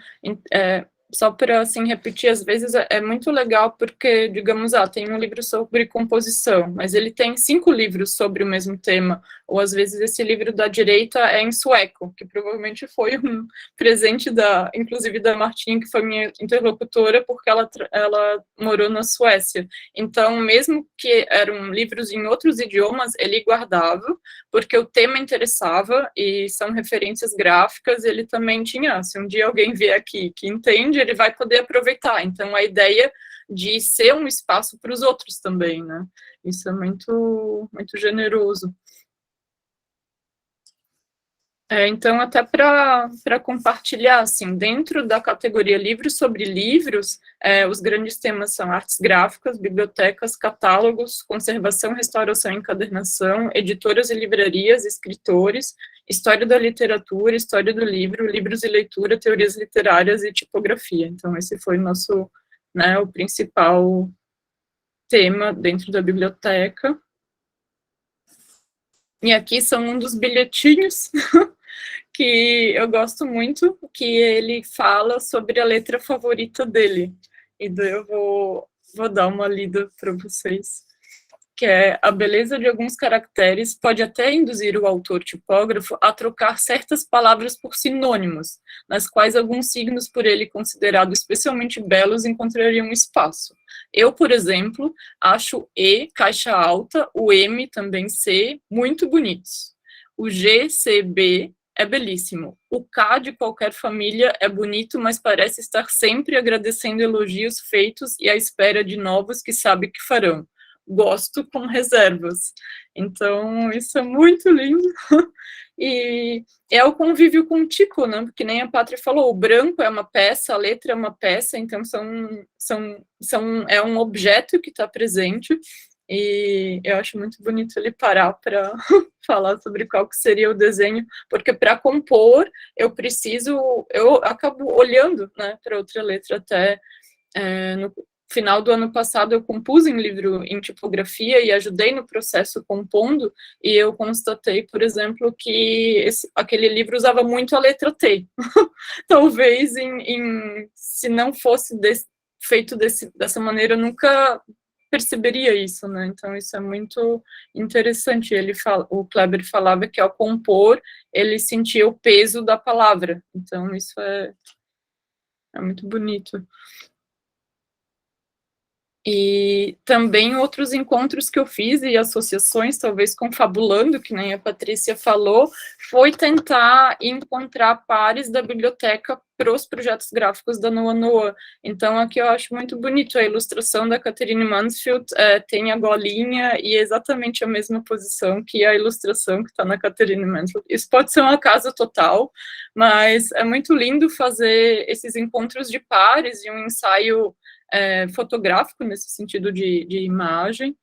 só para, assim, repetir, às vezes é muito legal porque, digamos, tem um livro sobre composição, mas ele tem 5 livros sobre o mesmo tema, ou às vezes esse livro da direita é em sueco, que provavelmente foi um presente inclusive da Martinha, que foi minha interlocutora, porque ela morou na Suécia. Então, mesmo que eram livros em outros idiomas, ele guardava, porque o tema interessava, e são referências gráficas, ele também tinha, se um dia alguém vier aqui que entende, ele vai poder aproveitar. Então, a ideia de ser um espaço para os outros também, né? Isso é muito, muito generoso. Então, até para compartilhar, assim, dentro da categoria livros sobre livros, os grandes temas são artes gráficas, bibliotecas, catálogos, conservação, restauração e encadernação, editoras e livrarias, escritores, história da literatura, história do livro, livros e leitura, teorias literárias e tipografia. Então, esse foi o nosso, né, o principal tema dentro da biblioteca. E aqui são um dos bilhetinhos que eu gosto muito, que ele fala sobre a letra favorita dele. E daí eu vou dar uma lida para vocês. Que é: a beleza de alguns caracteres pode até induzir o autor tipógrafo a trocar certas palavras por sinônimos, nas quais alguns signos por ele considerados especialmente belos encontrariam espaço. Eu, por exemplo, acho E, caixa alta, o M, também C, muito bonitos. O G, C, B é belíssimo. O K de qualquer família é bonito, mas parece estar sempre agradecendo elogios feitos e à espera de novos que sabe que farão. Gosto com reservas. Então, isso é muito lindo. E é o convívio com o tipo, né? Porque nem a Pátria falou, o branco é uma peça, a letra é uma peça, então é um objeto que está presente. E eu acho muito bonito ele parar para falar sobre qual que seria o desenho, porque para compor eu acabo olhando, né, para outra letra. Até no final do ano passado eu compus um livro em tipografia e ajudei no processo compondo, e eu constatei, por exemplo, que aquele livro usava muito a letra T. Talvez se não fosse feito dessa maneira, eu nunca perceberia isso, né? Então isso é muito interessante. O Kleber falava que ao compor ele sentia o peso da palavra. Então isso é muito bonito. E também outros encontros que eu fiz e associações, talvez confabulando, que nem a Patrícia falou, foi tentar encontrar pares da biblioteca para os projetos gráficos da Noa Noa. Então, aqui eu acho muito bonito, a ilustração da Catherine Mansfield tem a golinha e é exatamente a mesma posição que a ilustração que está na Catherine Mansfield. Isso pode ser um acaso total, mas é muito lindo fazer esses encontros de pares e um ensaio fotográfico, nesse sentido de imagem.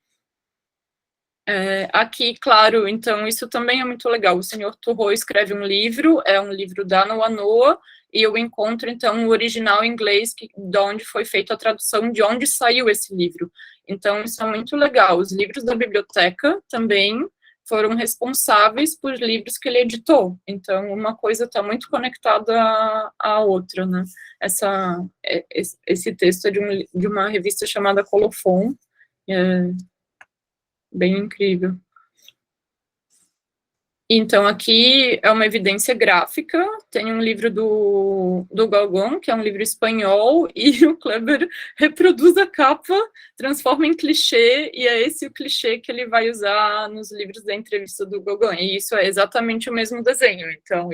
Aqui, claro, então, isso também é muito legal. O senhor Turro escreve um livro, é um livro da Noa Noa, e eu encontro, então, o original em inglês, de onde foi feita a tradução, de onde saiu esse livro. Então, isso é muito legal. Os livros da biblioteca também foram responsáveis por livros que ele editou. Então, uma coisa está muito conectada à outra, né? Esse texto é de uma revista chamada Colofon, bem incrível. Então, aqui é uma evidência gráfica, tem um livro do Galgón, que é um livro espanhol, e o Kleber reproduz a capa, transforma em clichê, e é esse o clichê que ele vai usar nos livros da entrevista do Galgón, e isso é exatamente o mesmo desenho. Então,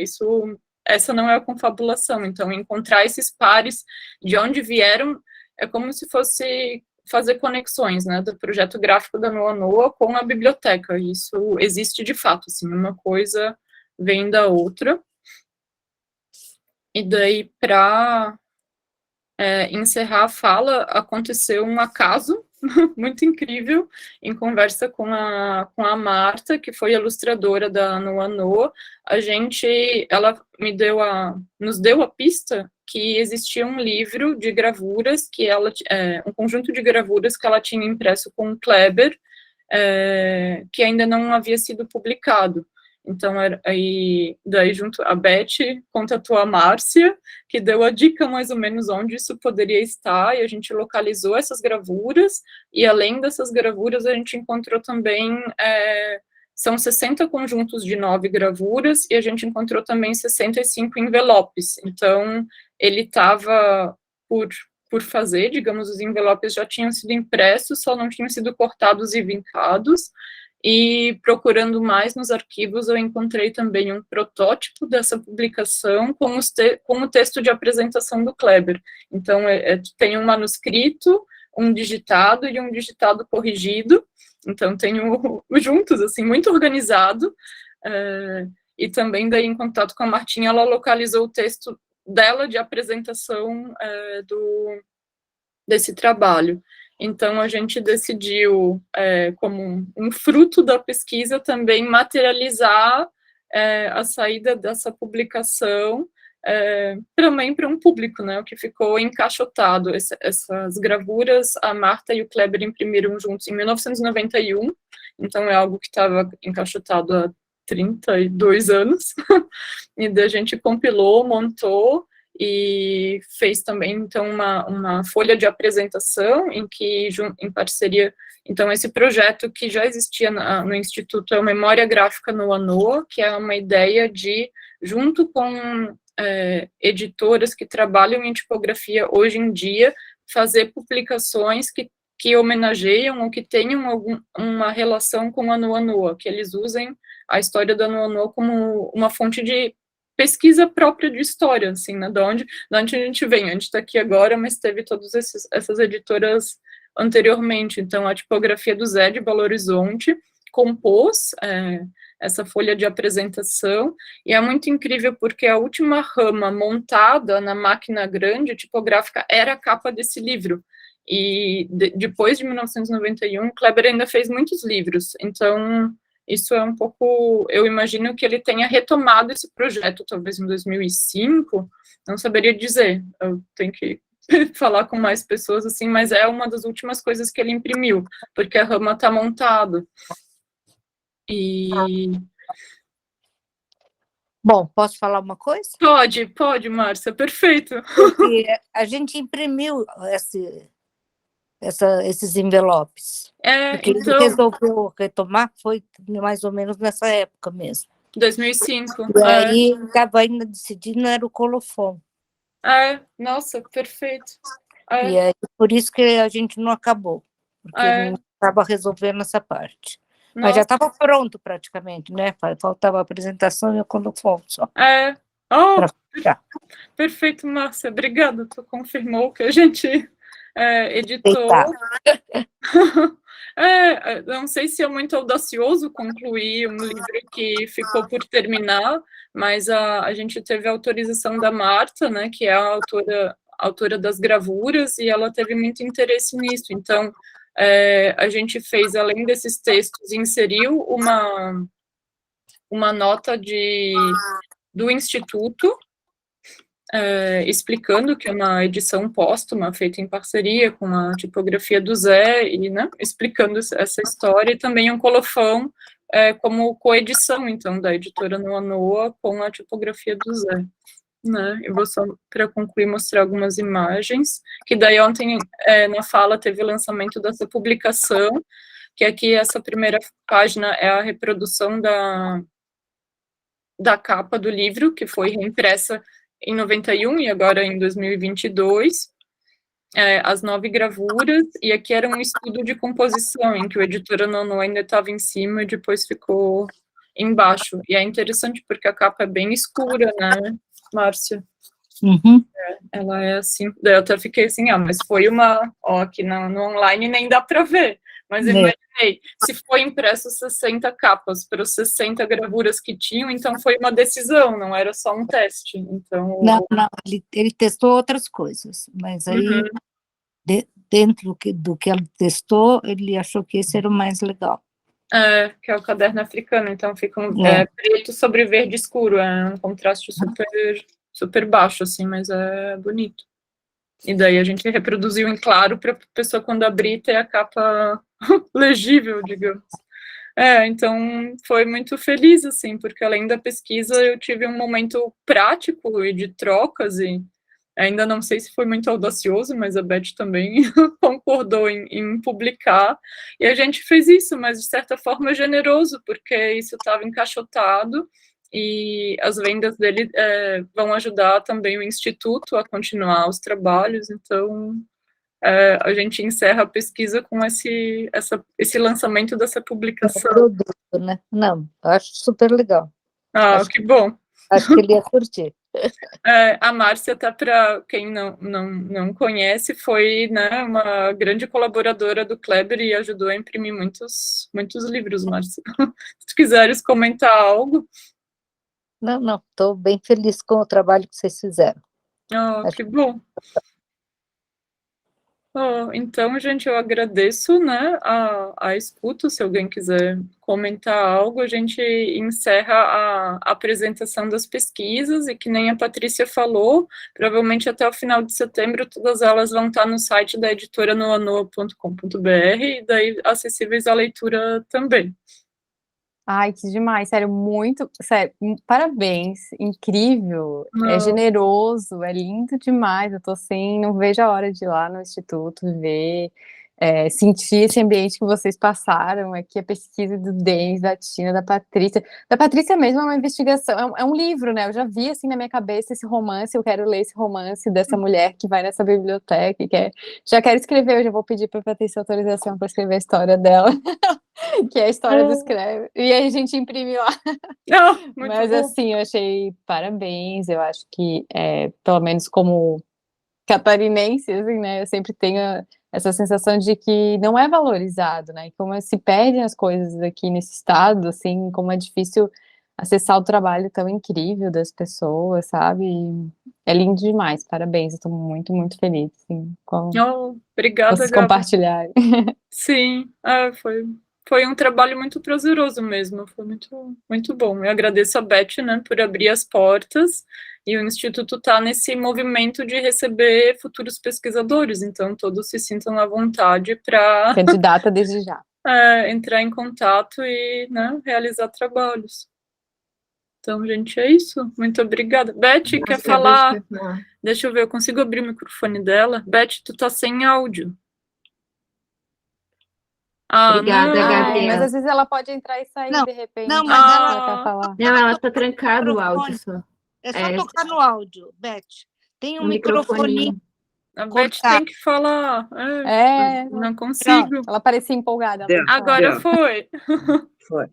essa não é a confabulação. Então, encontrar esses pares de onde vieram é como se fosse fazer conexões, né, do projeto gráfico da Noa Noa com a biblioteca. Isso existe de fato, assim, uma coisa vem da outra. E daí, para encerrar a fala, aconteceu um acaso muito incrível, em conversa com a Marta, que foi ilustradora da Noa Noa. Ela nos deu a pista que existia um livro de gravuras, um conjunto de gravuras que ela tinha impresso com o Kleber, que ainda não havia sido publicado. Então, daí junto a Beth contatou a Márcia, que deu a dica mais ou menos onde isso poderia estar, e a gente localizou essas gravuras, e além dessas gravuras, a gente encontrou também, são 60 conjuntos de 9 gravuras, e a gente encontrou também 65 envelopes. Então, ele estava por fazer, digamos, os envelopes já tinham sido impressos, só não tinham sido cortados e vincados. E procurando mais nos arquivos, eu encontrei também um protótipo dessa publicação com o texto de apresentação do Kleber. Então, tem um manuscrito, um digitado e um digitado corrigido. Então, tenho juntos, assim, muito organizado. E também, daí, em contato com a Martinha, ela localizou o texto dela de apresentação desse trabalho. Então, a gente decidiu, como um fruto da pesquisa, também materializar a saída dessa publicação também para um público, né, o que ficou encaixotado. Essas gravuras, a Marta e o Kleber imprimiram juntos em 1991, então é algo que estava encaixotado há 32 anos, e daí a gente compilou, montou, e fez também, então, uma folha de apresentação em parceria, então, esse projeto que já existia no Instituto é o Memória Gráfica Noa Noa, que é uma ideia de, junto com editoras que trabalham em tipografia hoje em dia, fazer publicações que homenageiam ou que tenham uma relação com a Noa Noa, que eles usem a história da Noa Noa como uma fonte de pesquisa própria de história, assim, né, de onde a gente vem. A gente está aqui agora, mas teve todas essas editoras anteriormente. Então, a tipografia do Zé de Belo Horizonte compôs essa folha de apresentação, e é muito incrível porque a última rama montada na máquina grande tipográfica era a capa desse livro. E depois de 1991, Kleber ainda fez muitos livros. Então, isso é um pouco, eu imagino que ele tenha retomado esse projeto, talvez em 2005, não saberia dizer, eu tenho que falar com mais pessoas, assim, mas é uma das últimas coisas que ele imprimiu, porque a rama está montada. E... Bom, posso falar uma coisa? Pode, Márcia, perfeito. Porque a gente imprimiu esses envelopes. Porque então, ele resolveu retomar, foi mais ou menos nessa época mesmo. 2005. E aí estava ainda decidindo, era o colofon. Nossa, perfeito. E aí, por isso que a gente não acabou, porque não estava resolvendo essa parte. Mas já estava pronto praticamente, né? Faltava a apresentação e o colofon só. Perfeito, Márcia, obrigada. Tu confirmou que a gente editou. Não sei se é muito audacioso concluir um livro que ficou por terminar, mas a gente teve a autorização da Marta, né, que é a autora das gravuras, e ela teve muito interesse nisso. Então, a gente fez, além desses textos, inseriu uma nota do Instituto, explicando que é uma edição póstuma feita em parceria com a tipografia do Zé, e, né, explicando essa história, e também um colofão como coedição, então, da editora Noa Noa com a tipografia do Zé. Né? Eu vou só, para concluir, mostrar algumas imagens, que daí ontem, na fala, teve o lançamento dessa publicação, que aqui essa primeira página é a reprodução da capa do livro, que foi reimpressa em 91 e agora em 2022, as 9 gravuras, e aqui era um estudo de composição, em que o editor Nono ainda estava em cima e depois ficou embaixo. E é interessante porque a capa é bem escura, né, Márcia? Uhum. Ela é assim, daí eu até fiquei assim, mas foi aqui no online nem dá para ver, mas imagina perguntei se foi impresso 60 capas para os 60 gravuras que tinham, então foi uma decisão, não era só um teste. Então, Não, ele testou outras coisas, mas aí, dentro do que ele testou, ele achou que esse era o mais legal. Que é o caderno africano, então fica preto sobre verde escuro, é um contraste super baixo, assim, mas é bonito. E daí a gente reproduziu em claro para a pessoa, quando abrir, ter a capa legível, digamos. Então foi muito feliz, assim, porque além da pesquisa eu tive um momento prático e de trocas, e ainda não sei se foi muito audacioso, mas a Beth também concordou em publicar, e a gente fez isso, mas de certa forma generoso, porque isso estava encaixotado, e as vendas dele vão ajudar também o Instituto a continuar os trabalhos, então a gente encerra a pesquisa com esse lançamento dessa publicação. Produto, né? Não, eu acho super legal. Que bom. Acho que ele ia curtir. A Márcia, até para quem não conhece, foi, né, uma grande colaboradora do Kleber e ajudou a imprimir muitos livros, Márcia. Se tu quiseres comentar algo. Não, estou bem feliz com o trabalho que vocês fizeram. Que bom. Então, gente, eu agradeço, né, a escuta. Se alguém quiser comentar algo, a gente encerra a apresentação das pesquisas, e que nem a Patrícia falou, provavelmente até o final de setembro todas elas vão estar no site da editora noanoa.com.br, e daí acessíveis à leitura também. Ai, que demais, sério, sério, parabéns, incrível, é generoso, é lindo demais, eu tô assim, não vejo a hora de ir lá no Instituto, ver, sentir esse ambiente que vocês passaram aqui, a pesquisa do Denis, da Tina, da Patrícia mesmo é uma investigação, é um livro, né, eu já vi assim na minha cabeça esse romance, eu quero ler esse romance dessa mulher que vai nessa biblioteca, já quero escrever, eu já vou pedir pra Patrícia autorização para escrever a história dela. Que é a história do Escreve. E aí a gente imprime lá. Mas bom. assim, eu achei parabéns. Eu acho que, pelo menos como catarinense, assim, né, eu sempre tenho essa sensação de que não é valorizado, né? E como se perdem as coisas aqui nesse estado, assim, como é difícil acessar o trabalho tão incrível das pessoas, sabe? E é lindo demais, parabéns. Eu tô muito, muito feliz, assim, com obrigada, vocês Gabi. compartilharem. Sim, foi um trabalho muito prazeroso mesmo, foi muito, muito bom. Eu agradeço a Beth, né, por abrir as portas, e o Instituto está nesse movimento de receber futuros pesquisadores, então todos se sintam à vontade para... Candidata desde já. Entrar em contato e, né, realizar trabalhos. Então, gente, é isso. Muito obrigada. Beth, quer falar? Deixa eu ver, eu consigo abrir o microfone dela? Beth, tu tá sem áudio. Obrigada, Gabi. Mas às vezes ela pode entrar e sair de repente. Não, mas ela quer falar. Não, ela está trancada o áudio só. É só tocar no áudio, Beth. Tem um microfone. A Beth tem que falar. Não consigo. Ela parecia empolgada. Agora foi. Foi.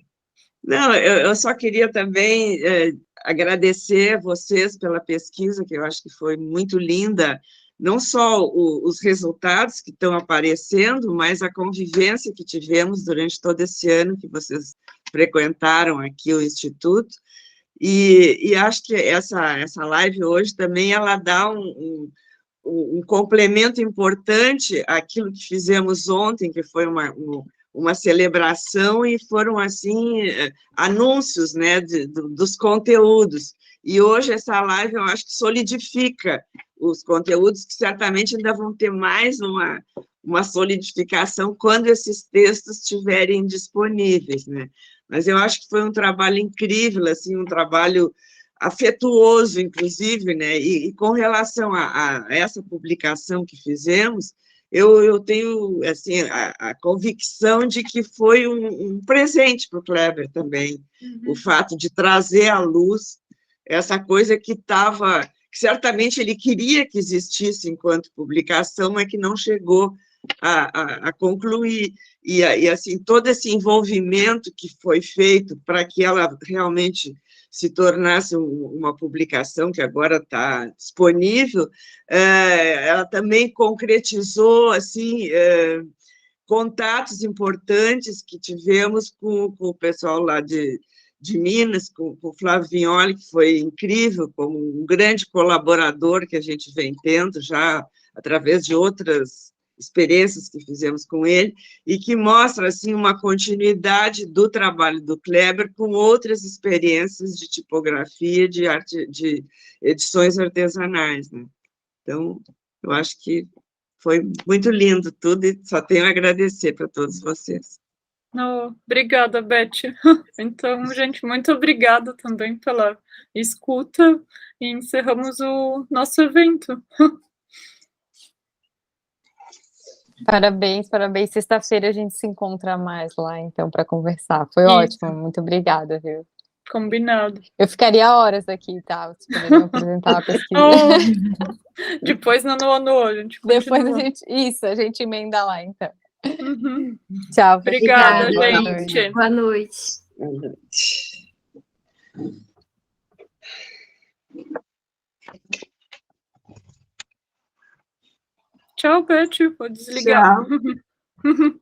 Não, eu só queria também agradecer vocês pela pesquisa, que eu acho que foi muito linda, não só os resultados que estão aparecendo, mas a convivência que tivemos durante todo esse ano que vocês frequentaram aqui o Instituto, e acho que essa live hoje também ela dá um complemento importante àquilo que fizemos ontem, que foi uma celebração, e foram, assim, anúncios, né, dos conteúdos. E hoje essa live, eu acho que solidifica os conteúdos, que certamente ainda vão ter mais uma solidificação quando esses textos estiverem disponíveis, né? Mas eu acho que foi um trabalho incrível, assim, um trabalho afetuoso, inclusive, né? E com relação a essa publicação que fizemos, eu tenho, assim, a convicção de que foi um presente para o Kleber também, o fato de trazer à luz essa coisa que certamente ele queria que existisse enquanto publicação, mas que não chegou a concluir, e assim, todo esse envolvimento que foi feito para que ela realmente se tornasse uma publicação que agora está disponível, ela também concretizou, assim, contatos importantes que tivemos com o pessoal lá de Minas, com o Flávio Vignoli, que foi incrível, como um grande colaborador que a gente vem tendo já através de outras experiências que fizemos com ele, e que mostra assim, uma continuidade do trabalho do Kleber com outras experiências de tipografia, de arte, de edições artesanais, né? Então, eu acho que foi muito lindo tudo, e só tenho a agradecer para todos vocês. Oh, obrigada, Beth. Então, gente, muito obrigada também pela escuta, e encerramos o nosso evento. Parabéns, parabéns. Sexta-feira a gente se encontra mais lá, então, para conversar. Foi Isso. ótimo, muito obrigada, viu? Combinado. Eu ficaria horas aqui, tá? Vocês poderiam apresentar a pesquisa. Oh, depois no a gente Depois continua. a gente emenda lá, então. Uhum. Tchau, Obrigada, Obrigada, gente. Boa noite. Boa noite. Tchau, Beth. Vou desligar. Tchau.